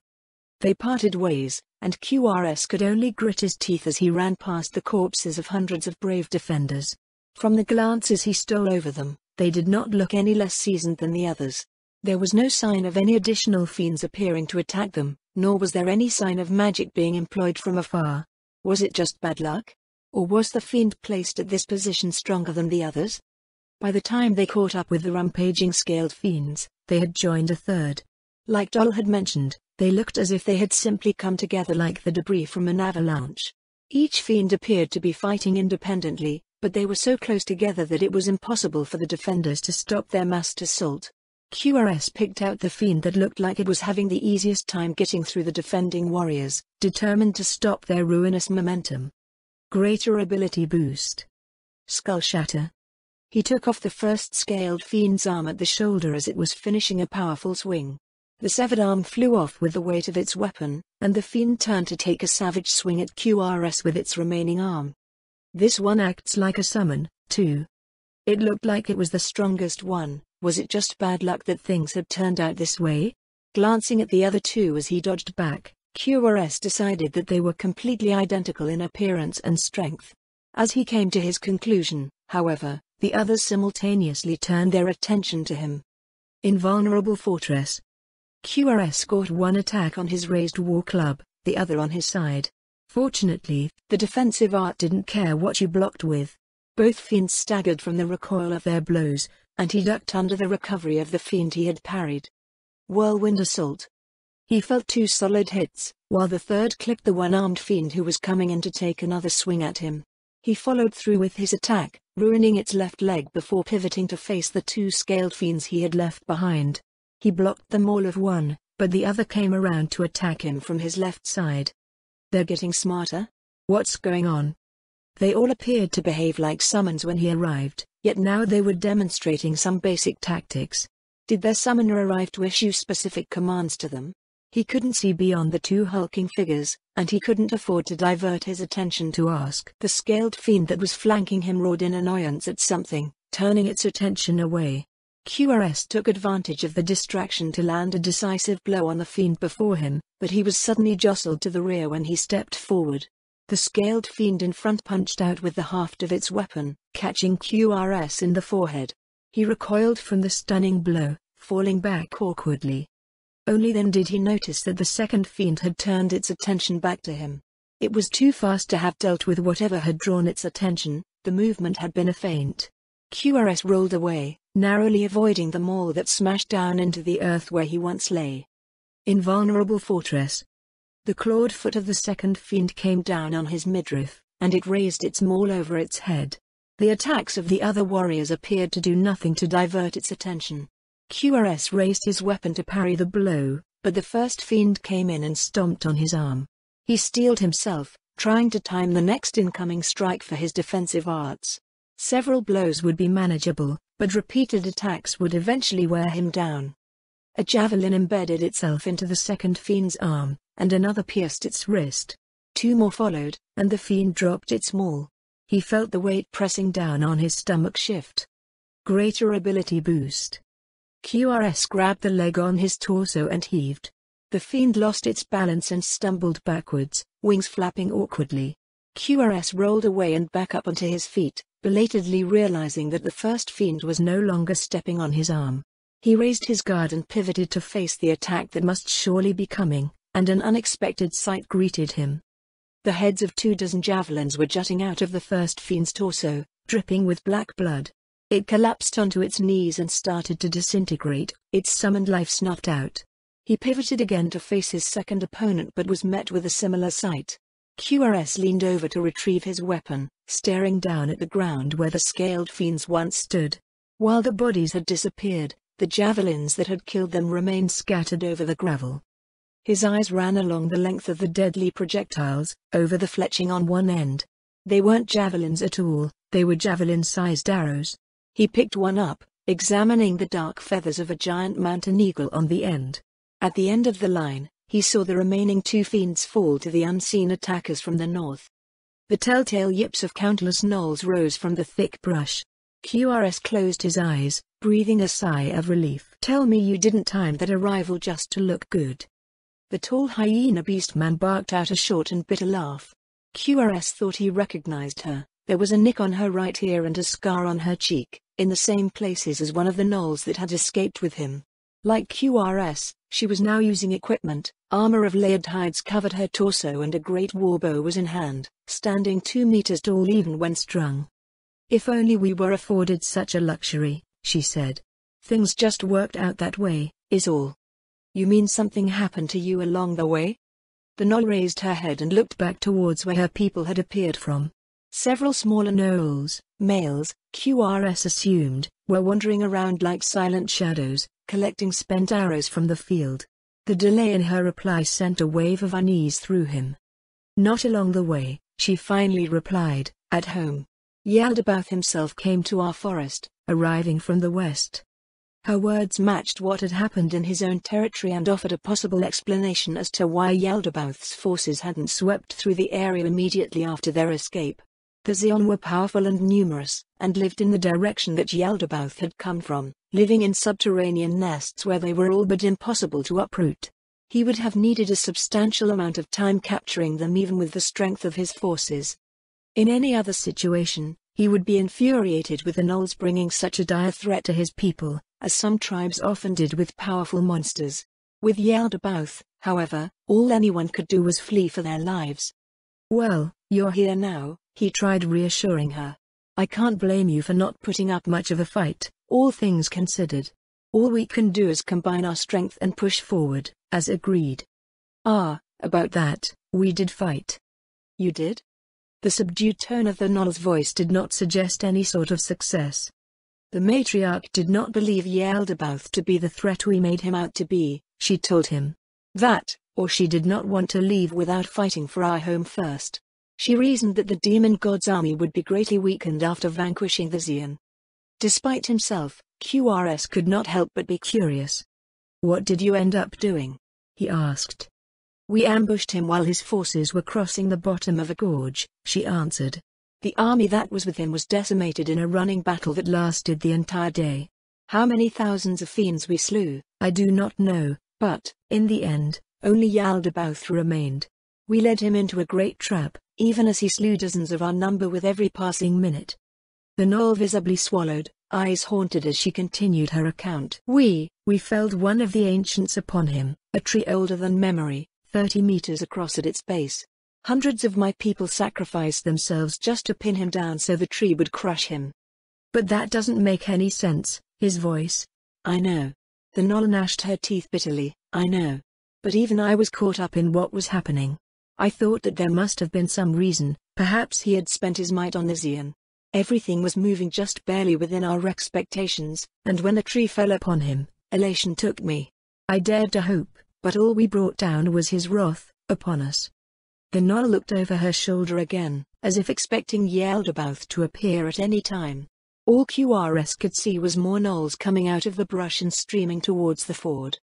They parted ways, and QRS could only grit his teeth as he ran past the corpses of hundreds of brave defenders. From the glances he stole over them, they did not look any less seasoned than the others. There was no sign of any additional fiends appearing to attack them, nor was there any sign of magic being employed from afar. Was it just bad luck? Or was the fiend placed at this position stronger than the others? By the time they caught up with the rampaging scaled fiends, they had joined a third. Like Doll had mentioned, they looked as if they had simply come together like the debris from an avalanche. Each fiend appeared to be fighting independently, but they were so close together that it was impossible for the defenders to stop their massed assault. QRS picked out the fiend that looked like it was having the easiest time getting through the defending warriors, determined to stop their ruinous momentum. Greater ability boost. Skull shatter. He took off the first scaled fiend's arm at the shoulder as it was finishing a powerful swing. The severed arm flew off with the weight of its weapon, and the fiend turned to take a savage swing at QRS with its remaining arm. "This one acts like a summon, too." It looked like it was the strongest one. Was it just bad luck that things had turned out this way? Glancing at the other two as he dodged back, QRS decided that they were completely identical in appearance and strength. As he came to his conclusion, however, the others simultaneously turned their attention to him. Invulnerable Fortress. QRS caught one attack on his raised war club, the other on his side. Fortunately, the defensive art didn't care what you blocked with. Both fiends staggered from the recoil of their blows, and he ducked under the recovery of the fiend he had parried. Whirlwind Assault. He felt two solid hits, while the third clipped the one-armed fiend who was coming in to take another swing at him. He followed through with his attack, ruining its left leg before pivoting to face the two scaled fiends he had left behind. He blocked them all of one, but the other came around to attack him from his left side. They're getting smarter? What's going on? They all appeared to behave like summons when he arrived, yet now they were demonstrating some basic tactics. Did their summoner arrive to issue specific commands to them? He couldn't see beyond the two hulking figures, and he couldn't afford to divert his attention to ask. The scaled fiend that was flanking him roared in annoyance at something, turning its attention away. QRS took advantage of the distraction to land a decisive blow on the fiend before him, but he was suddenly jostled to the rear when he stepped forward. The scaled fiend in front punched out with the haft of its weapon, catching QRS in the forehead. He recoiled from the stunning blow, falling back awkwardly. Only then did he notice that the second fiend had turned its attention back to him. It was too fast to have dealt with whatever had drawn its attention. The movement had been a feint. QRS rolled away, narrowly avoiding the maul that smashed down into the earth where he once lay. Invulnerable fortress. The clawed foot of the second fiend came down on his midriff, and it raised its maul over its head. The attacks of the other warriors appeared to do nothing to divert its attention. QRS raised his weapon to parry the blow, but the first fiend came in and stomped on his arm. He steeled himself, trying to time the next incoming strike for his defensive arts. Several blows would be manageable, but repeated attacks would eventually wear him down. A javelin embedded itself into the second fiend's arm, and another pierced its wrist. Two more followed, and the fiend dropped its maul. He felt the weight pressing down on his stomach shift. Greater ability boost. QRS grabbed the leg on his torso and heaved. The fiend lost its balance and stumbled backwards, wings flapping awkwardly. QRS rolled away and back up onto his feet, belatedly realizing that the first fiend was no longer stepping on his arm. He raised his guard and pivoted to face the attack that must surely be coming, and an unexpected sight greeted him. The heads of 24 javelins were jutting out of the first fiend's torso, dripping with black blood. It collapsed onto its knees and started to disintegrate, its summoned life snuffed out. He pivoted again to face his second opponent but was met with a similar sight. QRS leaned over to retrieve his weapon, staring down at the ground where the scaled fiends once stood. While the bodies had disappeared, the javelins that had killed them remained scattered over the gravel. His eyes ran along the length of the deadly projectiles, over the fletching on one end. They weren't javelins at all, they were javelin-sized arrows. He picked one up, examining the dark feathers of a giant mountain eagle on the end. At the end of the line, he saw the remaining two fiends fall to the unseen attackers from the north. The telltale yips of countless gnolls rose from the thick brush. QRS closed his eyes, breathing a sigh of relief. "Tell me you didn't time that arrival just to look good." The tall hyena beastman barked out a short and bitter laugh. QRS thought he recognized her. There was a nick on her right ear and a scar on her cheek, in the same places as one of the gnolls that had escaped with him. Like QRS, she was now using equipment. Armor of layered hides covered her torso and a great warbow was in hand, standing 2 meters tall even when strung. "If only we were afforded such a luxury," she said. "Things just worked out that way, is all." "You mean something happened to you along the way?" The gnoll raised her head and looked back towards where her people had appeared from. Several smaller gnolls, males, QRS assumed, were wandering around like silent shadows, collecting spent arrows from the field. The delay in her reply sent a wave of unease through him. "Not along the way," she finally replied, "at home. Yaldabaoth himself came to our forest, arriving from the west." Her words matched what had happened in his own territory and offered a possible explanation as to why Yaldabaoth's forces hadn't swept through the area immediately after their escape. The Xion were powerful and numerous, and lived in the direction that Yaldabaoth had come from, living in subterranean nests where they were all but impossible to uproot. He would have needed a substantial amount of time capturing them even with the strength of his forces. In any other situation, he would be infuriated with the gnolls bringing such a dire threat to his people, as some tribes often did with powerful monsters. With Yaldabaoth, however, all anyone could do was flee for their lives. "Well, you're here now," he tried reassuring her. "I can't blame you for not putting up much of a fight, all things considered. All we can do is combine our strength and push forward, as agreed." "Ah, about that, we did fight." "You did?" The subdued tone of the gnoll's voice did not suggest any sort of success. "The matriarch did not believe Yaldabaoth to be the threat we made him out to be," she told him. "That, or she did not want to leave without fighting for our home first. She reasoned that the demon god's army would be greatly weakened after vanquishing the Xion." Despite himself, QRS could not help but be curious. "What did you end up doing?" he asked. "We ambushed him while his forces were crossing the bottom of a gorge," she answered. "The army that was with him was decimated in a running battle that lasted the entire day. How many thousands of fiends we slew, I do not know, but, in the end, only Yaldabaoth remained. We led him into a great trap, even as he slew dozens of our number with every passing minute." The gnoll visibly swallowed, eyes haunted as she continued her account. We felled one of the ancients upon him, a tree older than memory, 30 meters across at its base. Hundreds of my people sacrificed themselves just to pin him down so the tree would crush him. But that doesn't make any sense, his voice. I know. The Gnoll gnashed her teeth bitterly. I know. But even I was caught up in what was happening. I thought that there must have been some reason, perhaps he had spent his might on the Xian. Everything was moving just barely within our expectations, and when the tree fell upon him, elation took me. I dared to hope, but all we brought down was his wrath upon us. The Gnoll looked over her shoulder again, as if expecting Yaldabaoth to appear at any time. All QRS could see was more gnolls coming out of the brush and streaming towards the ford.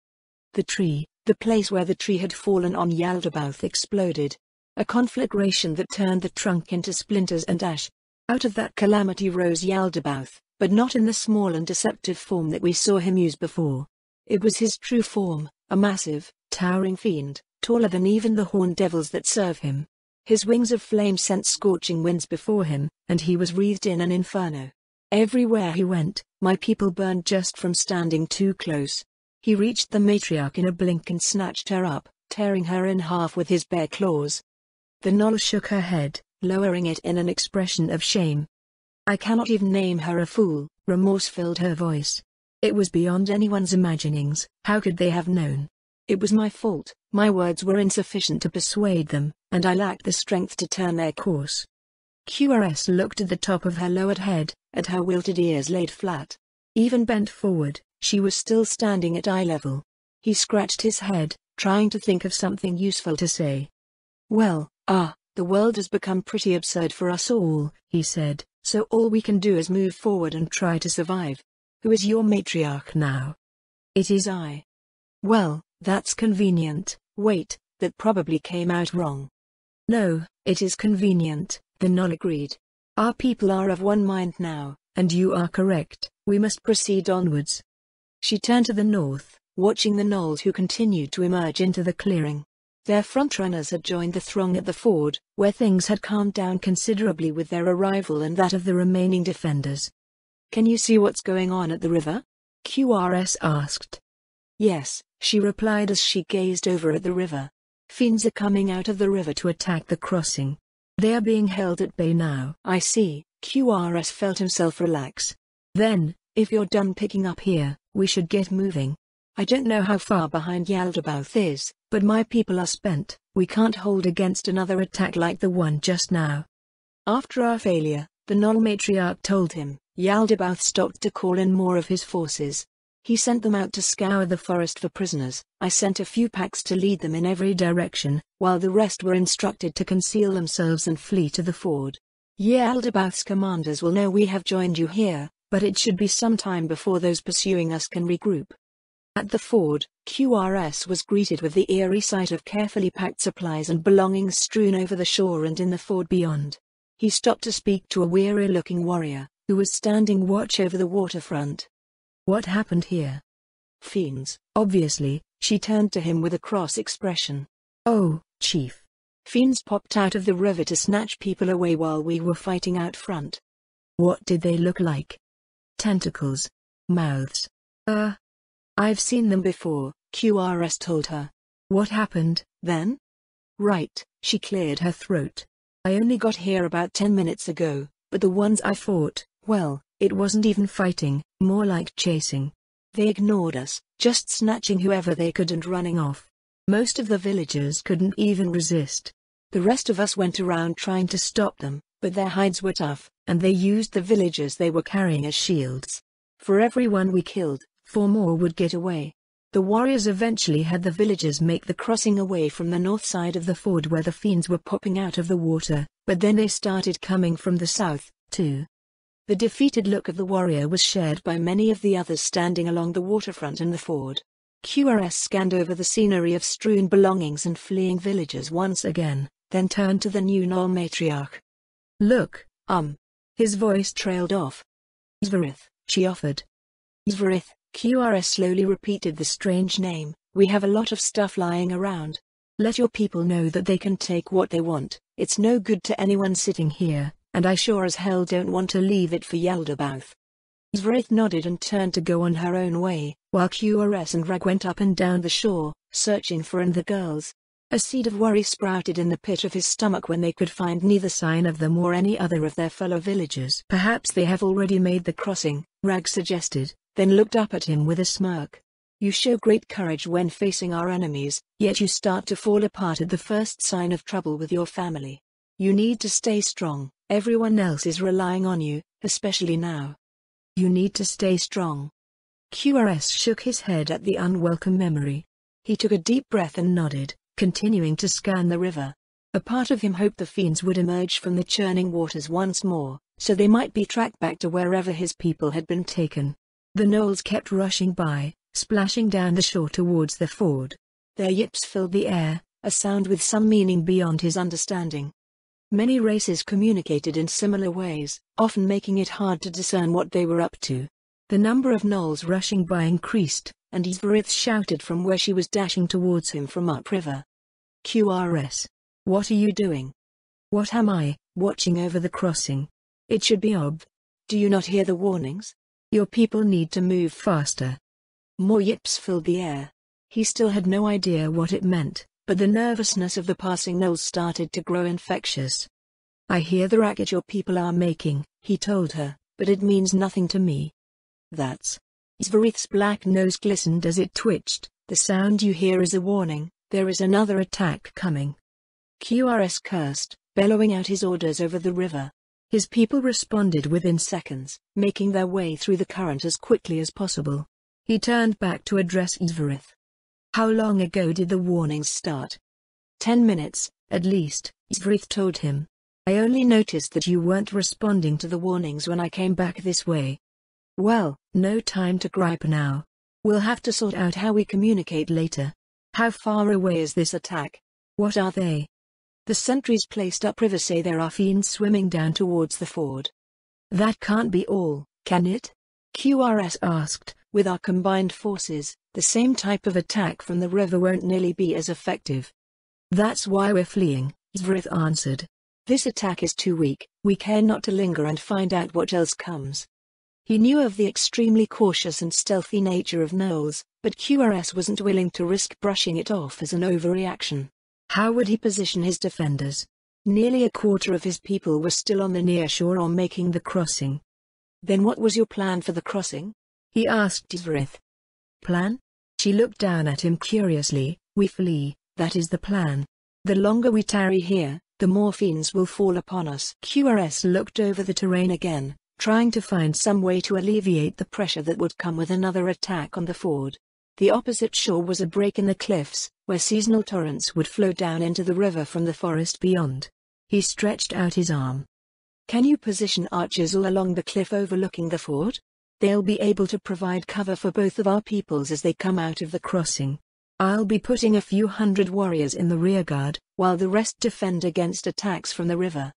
The tree, the place where the tree had fallen on Yaldabaoth, exploded. A conflagration that turned the trunk into splinters and ash. Out of that calamity rose Yaldabaoth, but not in the small and deceptive form that we saw him use before. It was his true form, a massive, towering fiend, taller than even the horned devils that serve him. His wings of flame sent scorching winds before him, and he was wreathed in an inferno. Everywhere he went, my people burned just from standing too close. He reached the matriarch in a blink and snatched her up, tearing her in half with his bare claws. The Gnoll shook her head, lowering it in an expression of shame. I cannot even name her a fool, remorse filled her voice. It was beyond anyone's imaginings. How could they have known? It was my fault, my words were insufficient to persuade them, and I lacked the strength to turn their course. QRS looked at the top of her lowered head, at her wilted ears laid flat. Even bent forward, she was still standing at eye level. He scratched his head, trying to think of something useful to say. Well, the world has become pretty absurd for us all, he said, so all we can do is move forward and try to survive. Who is your matriarch now? It is I. Well, that's convenient. Wait, that probably came out wrong. No, it is convenient, the Gnoll agreed. Our people are of one mind now, and you are correct, we must proceed onwards. She turned to the north, watching the gnolls who continued to emerge into the clearing. Their frontrunners had joined the throng at the ford, where things had calmed down considerably with their arrival and that of the remaining defenders. Can you see what's going on at the river? QRS asked. Yes, she replied as she gazed over at the river. Fiends are coming out of the river to attack the crossing. They are being held at bay now. I see. QRS felt himself relax. Then, if you're done picking up here, we should get moving. I don't know how far behind Yaldabaoth is, but my people are spent. We can't hold against another attack like the one just now. After our failure, the Gnoll matriarch told him, Yaldabaoth stopped to call in more of his forces. He sent them out to scour the forest for prisoners. I sent a few packs to lead them in every direction, while the rest were instructed to conceal themselves and flee to the ford. Yaldabaoth's commanders will know we have joined you here, but it should be some time before those pursuing us can regroup. At the ford, QRS was greeted with the eerie sight of carefully packed supplies and belongings strewn over the shore and in the ford beyond. He stopped to speak to a weary-looking warrior, who was standing watch over the waterfront. What happened here? Fiends, obviously. She turned to him with a cross expression. Oh, Chief. Fiends popped out of the river to snatch people away while we were fighting out front. What did they look like? Tentacles. Mouths. I've seen them before, QRS told her. What happened, then? Right, she cleared her throat. I only got here about 10 minutes ago, but the ones I fought, well, it wasn't even fighting, more like chasing. They ignored us, just snatching whoever they could and running off. Most of the villagers couldn't even resist. The rest of us went around trying to stop them, but their hides were tough, and they used the villagers they were carrying as shields. For everyone we killed, 4 more would get away. The warriors eventually had the villagers make the crossing away from the north side of the ford where the fiends were popping out of the water, but then they started coming from the south, too. The defeated look of the warrior was shared by many of the others standing along the waterfront and the ford. QRS scanned over the scenery of strewn belongings and fleeing villagers once again, then turned to the new Gnoll matriarch. Look, His voice trailed off. Zvarith, she offered. Zvarith, QRS slowly repeated the strange name. We have a lot of stuff lying around. Let your people know that they can take what they want. It's no good to anyone sitting here, and I sure as hell don't want to leave it for Yaldabaoth. Zvarith nodded and turned to go on her own way, while QRS and Rag went up and down the shore, searching for the girls. A seed of worry sprouted in the pit of his stomach when they could find neither sign of them or any other of their fellow villagers. "Perhaps they have already made the crossing," Rag suggested, then looked up at him with a smirk. "You show great courage when facing our enemies, yet you start to fall apart at the first sign of trouble with your family. You need to stay strong, everyone else is relying on you, especially now. You need to stay strong." QRS shook his head at the unwelcome memory. He took a deep breath and nodded, continuing to scan the river. A part of him hoped the fiends would emerge from the churning waters once more, so they might be tracked back to wherever his people had been taken. The gnolls kept rushing by, splashing down the shore towards the ford. Their yips filled the air, a sound with some meaning beyond his understanding. Many races communicated in similar ways, often making it hard to discern what they were up to. The number of gnolls rushing by increased, and Ysvarith shouted from where she was dashing towards him from upriver. "QRS. What are you doing?" "What am I, watching over the crossing? It should be ob. Do you not hear the warnings? Your people need to move faster." More yips filled the air. He still had no idea what it meant, but the nervousness of the passing gnolls started to grow infectious. "I hear the racket your people are making," he told her, "but it means nothing to me." "That's..." Ysvarith's black nose glistened as it twitched. "The sound you hear is a warning, there is another attack coming." QRS cursed, bellowing out his orders over the river. His people responded within seconds, making their way through the current as quickly as possible. He turned back to address Ysvarith. "How long ago did the warnings start?" 10 minutes, at least," Ysvarith told him. "I only noticed that you weren't responding to the warnings when I came back this way." "Well, no time to gripe now. We'll have to sort out how we communicate later. How far away is this attack? What are they?" "The sentries placed upriver say there are fiends swimming down towards the ford." "That can't be all, can it?" QRS asked. "With our combined forces, the same type of attack from the river won't nearly be as effective." "That's why we're fleeing," Ysvarith answered. "This attack is too weak, we care not to linger and find out what else comes." He knew of the extremely cautious and stealthy nature of gnolls, but QRS wasn't willing to risk brushing it off as an overreaction. How would he position his defenders? Nearly a quarter of his people were still on the near shore or making the crossing. "Then what was your plan for the crossing?" he asked Ysvarith. "Plan?" She looked down at him curiously. "We flee, that is the plan. The longer we tarry here, the more fiends will fall upon us." QRS looked over the terrain again, trying to find some way to alleviate the pressure that would come with another attack on the ford. The opposite shore was a break in the cliffs, where seasonal torrents would flow down into the river from the forest beyond. He stretched out his arm. "Can you position archers all along the cliff overlooking the ford? They'll be able to provide cover for both of our peoples as they come out of the crossing. I'll be putting a few hundred warriors in the rearguard, while the rest defend against attacks from the river."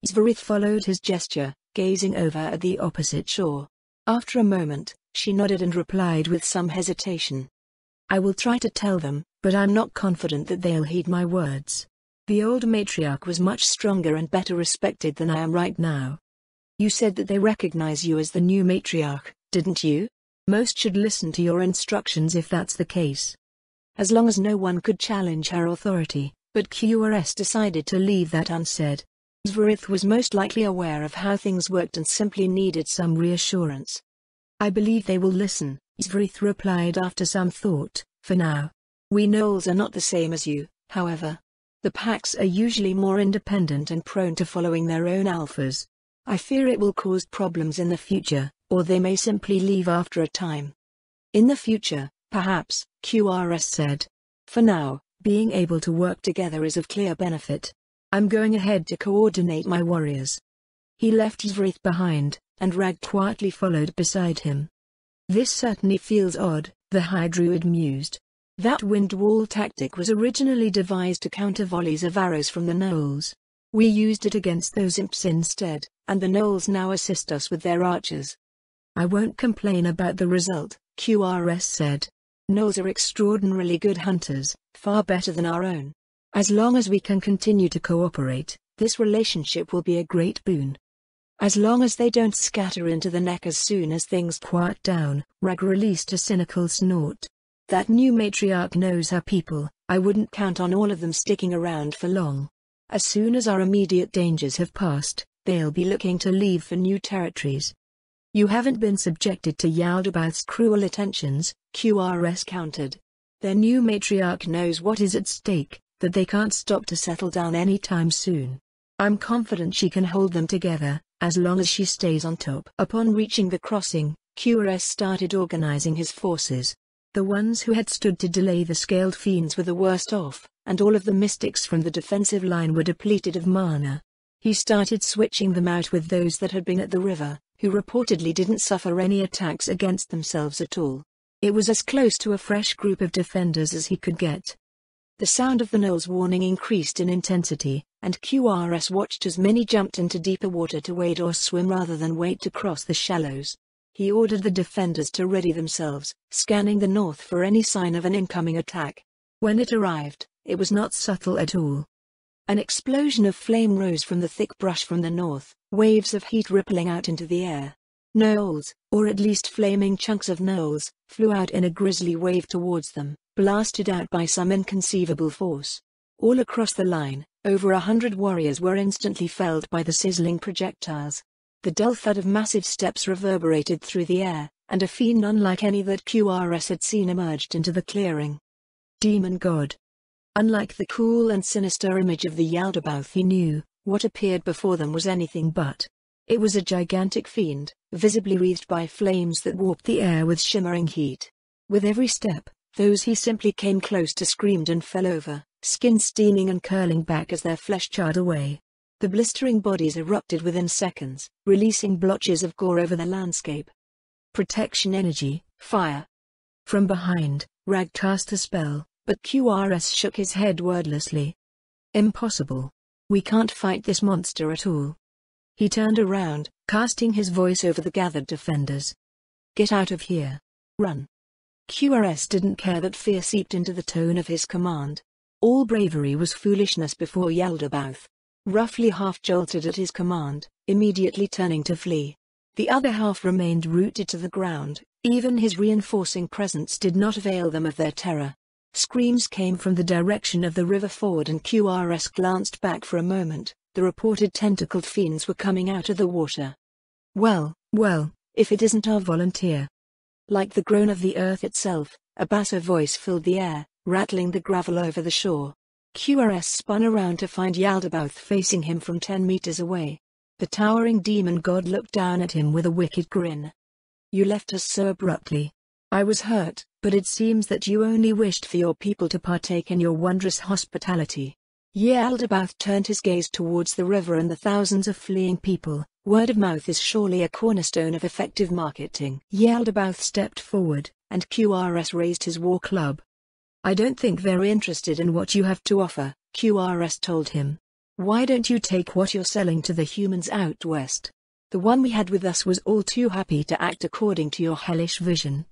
Ysvarith followed his gesture, gazing over at the opposite shore. After a moment, she nodded and replied with some hesitation. "I will try to tell them, but I'm not confident that they'll heed my words. The old matriarch was much stronger and better respected than I am right now." "You said that they recognize you as the new matriarch, didn't you? Most should listen to your instructions if that's the case." As long as no one could challenge her authority, but QRS decided to leave that unsaid. Ysvarith was most likely aware of how things worked and simply needed some reassurance. "I believe they will listen," Ysvarith replied after some thought. "For now. We gnolls are not the same as you, however. The packs are usually more independent and prone to following their own alphas. I fear it will cause problems in the future, or they may simply leave after a time." "In the future, perhaps," QRS said. "For now, being able to work together is of clear benefit. I'm going ahead to coordinate my warriors." He left Ysvarith behind, and Rag quietly followed beside him. "This certainly feels odd," the High Druid mused. "That wind wall tactic was originally devised to counter volleys of arrows from the gnolls. We used it against those imps instead, and the gnolls now assist us with their archers." "I won't complain about the result," QRS said. "Gnolls are extraordinarily good hunters, far better than our own. As long as we can continue to cooperate, this relationship will be a great boon. As long as they don't scatter into the neck as soon as things quiet down." Rag released a cynical snort. That new matriarch knows her people. I wouldn't count on all of them sticking around for long. As soon as our immediate dangers have passed, they'll be looking to leave for new territories. You haven't been subjected to Yaldabaoth's cruel attentions, QRS countered. Their new matriarch knows what is at stake, that they can't stop to settle down anytime soon. I'm confident she can hold them together, as long as she stays on top. Upon reaching the crossing, QRS started organizing his forces. The ones who had stood to delay the scaled fiends were the worst off, and all of the mystics from the defensive line were depleted of mana. He started switching them out with those that had been at the river, who reportedly didn't suffer any attacks against themselves at all. It was as close to a fresh group of defenders as he could get. The sound of the Knoll's warning increased in intensity, and QRS watched as many jumped into deeper water to wade or swim rather than wait to cross the shallows. He ordered the defenders to ready themselves, scanning the north for any sign of an incoming attack. When it arrived, it was not subtle at all. An explosion of flame rose from the thick brush from the north, waves of heat rippling out into the air. Gnolls, or at least flaming chunks of gnolls, flew out in a grisly wave towards them, blasted out by some inconceivable force. All across the line, over 100 warriors were instantly felled by the sizzling projectiles. The dull thud of massive steps reverberated through the air, and a fiend unlike any that QRS had seen emerged into the clearing. Demon God. Unlike the cool and sinister image of the Yaldabaoth he knew, what appeared before them was anything but. It was a gigantic fiend, visibly wreathed by flames that warped the air with shimmering heat. With every step, those he simply came close to screamed and fell over, skin steaming and curling back as their flesh charred away. The blistering bodies erupted within seconds, releasing blotches of gore over the landscape. Protection energy, fire. From behind, Rag cast a spell, but QRS shook his head wordlessly. Impossible. We can't fight this monster at all. He turned around, casting his voice over the gathered defenders. Get out of here. Run. QRS didn't care that fear seeped into the tone of his command. All bravery was foolishness before Yaldabaoth. Roughly half jolted at his command, immediately turning to flee. The other half remained rooted to the ground. Even his reinforcing presence did not avail them of their terror. Screams came from the direction of the river ford and QRS glanced back for a moment. The reported tentacled fiends were coming out of the water. Well, if it isn't our volunteer. Like the groan of the earth itself, a basso voice filled the air, rattling the gravel over the shore. QRS spun around to find Yaldabaoth facing him from 10 meters away. The towering demon god looked down at him with a wicked grin. You left us so abruptly. I was hurt, but it seems that you only wished for your people to partake in your wondrous hospitality. Yaldabaoth turned his gaze towards the river and the thousands of fleeing people. Word of mouth is surely a cornerstone of effective marketing. Yaldabaoth stepped forward, and QRS raised his war club. I don't think they're interested in what you have to offer, QRS told him. Why don't you take what you're selling to the humans out west? The one we had with us was all too happy to act according to your hellish vision.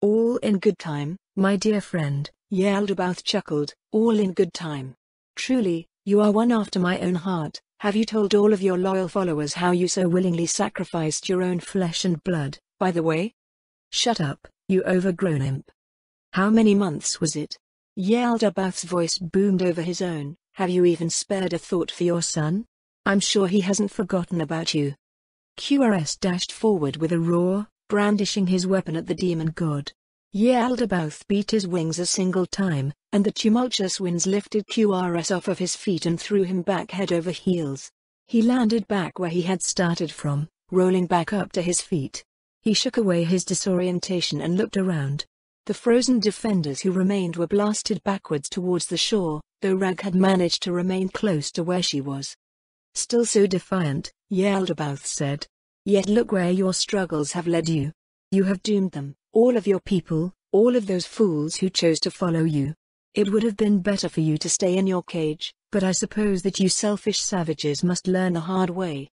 All in good time, my dear friend, Yaldabaoth chuckled, all in good time. Truly, you are one after my own heart. Have you told all of your loyal followers how you so willingly sacrificed your own flesh and blood, by the way? Shut up, you overgrown imp. How many months was it? Yaldabaoth's voice boomed over his own. Have you even spared a thought for your son? I'm sure he hasn't forgotten about you. QRS dashed forward with a roar, brandishing his weapon at the demon god. Yaldabaoth beat his wings a single time, and the tumultuous winds lifted QRS off of his feet and threw him back head over heels. He landed back where he had started from, rolling back up to his feet. He shook away his disorientation and looked around. The frozen defenders who remained were blasted backwards towards the shore, though Rag had managed to remain close to where she was. Still so defiant, Yaldabaoth said. Yet look where your struggles have led you. You have doomed them, all of your people, all of those fools who chose to follow you. It would have been better for you to stay in your cage, but I suppose that you selfish savages must learn the hard way.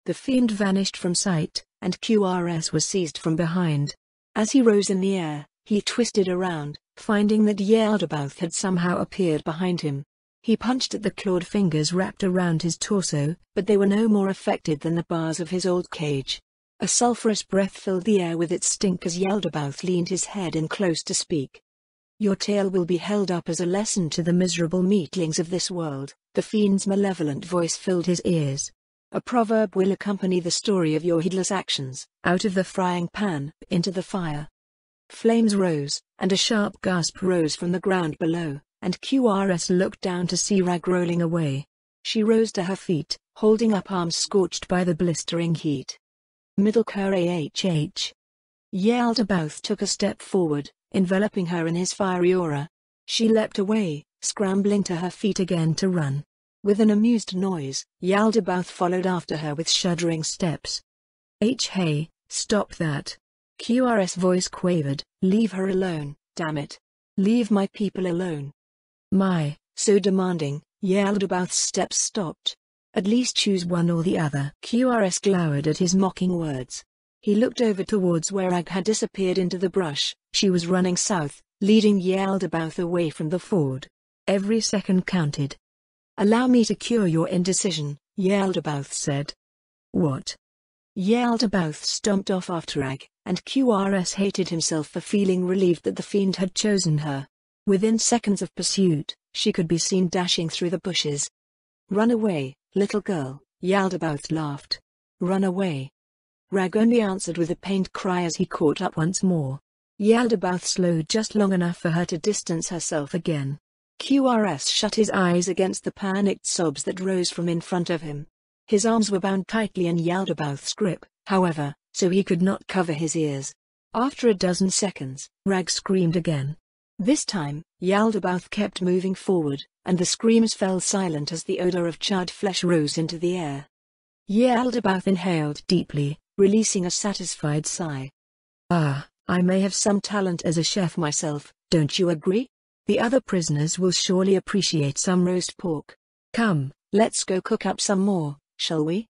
The fiend vanished from sight, and QRS was seized from behind. As he rose in the air, he twisted around, finding that Yaldabaoth had somehow appeared behind him. He punched at the clawed fingers wrapped around his torso, but they were no more affected than the bars of his old cage. A sulphurous breath filled the air with its stink as Yaldabaoth leaned his head in close to speak. Your tale will be held up as a lesson to the miserable meatlings of this world. The fiend's malevolent voice filled his ears. A proverb will accompany the story of your heedless actions. Out of the frying pan, into the fire. Flames rose, and a sharp gasp rose from the ground below, and QRS looked down to see Rag rolling away. She rose to her feet, holding up arms scorched by the blistering heat. Middle Ahh. Yaldabaoth took a step forward, enveloping her in his fiery aura. She leapt away, scrambling to her feet again to run. With an amused noise, Yaldabaoth followed after her with shuddering steps. Hey, stop that. QR's voice quavered. Leave her alone, damn it. Leave my people alone. My, so demanding, Yaldabaoth's steps stopped. At least choose one or the other. QRS glowered at his mocking words. He looked over towards where Rag had disappeared into the brush. She was running south, leading Yaldabaoth away from the ford. Every second counted. Allow me to cure your indecision, Yaldabaoth said. What? Yaldabaoth stomped off after Rag, and QRS hated himself for feeling relieved that the fiend had chosen her. Within seconds of pursuit, she could be seen dashing through the bushes. Run away, little girl, Yaldabaoth laughed. Run away. Rag only answered with a pained cry as he caught up once more. Yaldabaoth slowed just long enough for her to distance herself again. QRS shut his eyes against the panicked sobs that rose from in front of him. His arms were bound tightly in Yaldabaoth's grip, however, so he could not cover his ears. After a dozen seconds, Rag screamed again. This time, Yaldabaoth kept moving forward, and the screams fell silent as the odor of charred flesh rose into the air. Yaldabaoth inhaled deeply, releasing a satisfied sigh. Ah, I may have some talent as a chef myself, don't you agree? The other prisoners will surely appreciate some roast pork. Come, let's go cook up some more, shall we?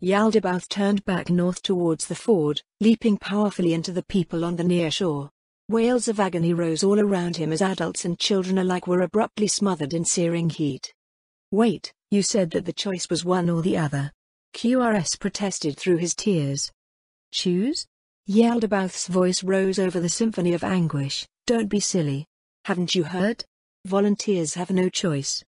Yaldabaoth turned back north towards the ford, leaping powerfully into the people on the near shore. Wails of agony rose all around him as adults and children alike were abruptly smothered in searing heat. Wait, you said that the choice was one or the other. QRS protested through his tears. Choose? Yaldabaoth's voice rose over the symphony of anguish. Don't be silly. Haven't you heard? Volunteers have no choice.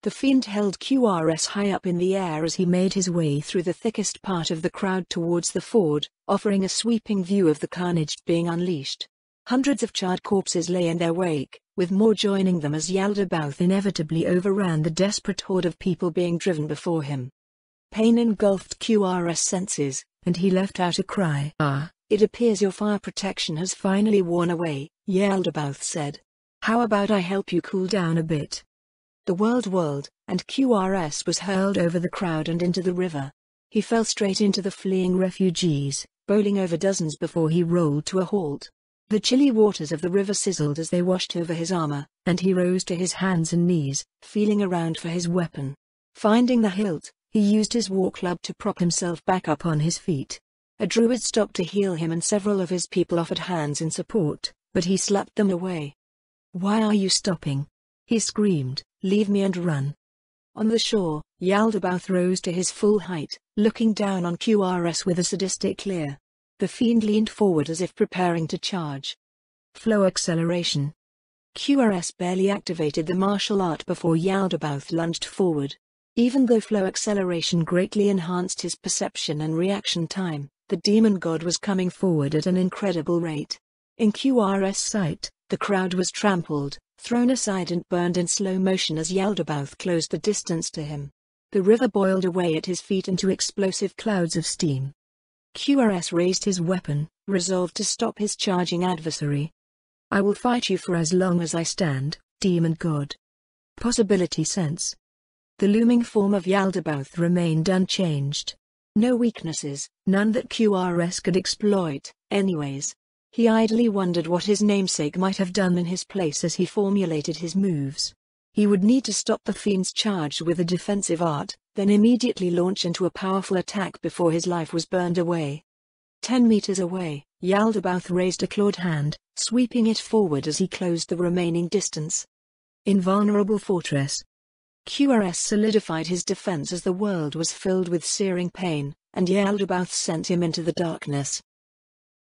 The fiend held QRS high up in the air as he made his way through the thickest part of the crowd towards the ford, offering a sweeping view of the carnage being unleashed. Hundreds of charred corpses lay in their wake, with more joining them as Yaldabaoth inevitably overran the desperate horde of people being driven before him. Pain engulfed QRS senses, and he let out a cry. Ah, it appears your fire protection has finally worn away, Yaldabaoth said. How about I help you cool down a bit? The world whirled, and QRS was hurled over the crowd and into the river. He fell straight into the fleeing refugees, bowling over dozens before he rolled to a halt. The chilly waters of the river sizzled as they washed over his armor, and he rose to his hands and knees, feeling around for his weapon. Finding the hilt, he used his war club to prop himself back up on his feet. A druid stopped to heal him and several of his people offered hands in support, but he slapped them away. Why are you stopping? He screamed, leave me and run. On the shore, Yaldabaoth rose to his full height, looking down on QRS with a sadistic leer. The fiend leaned forward as if preparing to charge. Flow acceleration. QRS barely activated the martial art before Yaldabaoth lunged forward. Even though flow acceleration greatly enhanced his perception and reaction time, the demon god was coming forward at an incredible rate. In QRS sight, the crowd was trampled, thrown aside and burned in slow motion as Yaldabaoth closed the distance to him. The river boiled away at his feet into explosive clouds of steam. QRS raised his weapon, resolved to stop his charging adversary. I will fight you for as long as I stand, demon god. Possibility sense. The looming form of Yaldabaoth remained unchanged. No weaknesses, none that QRS could exploit, anyways. He idly wondered what his namesake might have done in his place as he formulated his moves. He would need to stop the fiend's charge with a defensive art, then immediately launch into a powerful attack before his life was burned away. 10 meters away, Yaldabaoth raised a clawed hand, sweeping it forward as he closed the remaining distance. Invulnerable fortress. QRS solidified his defense as the world was filled with searing pain, and Yaldabaoth sent him into the darkness.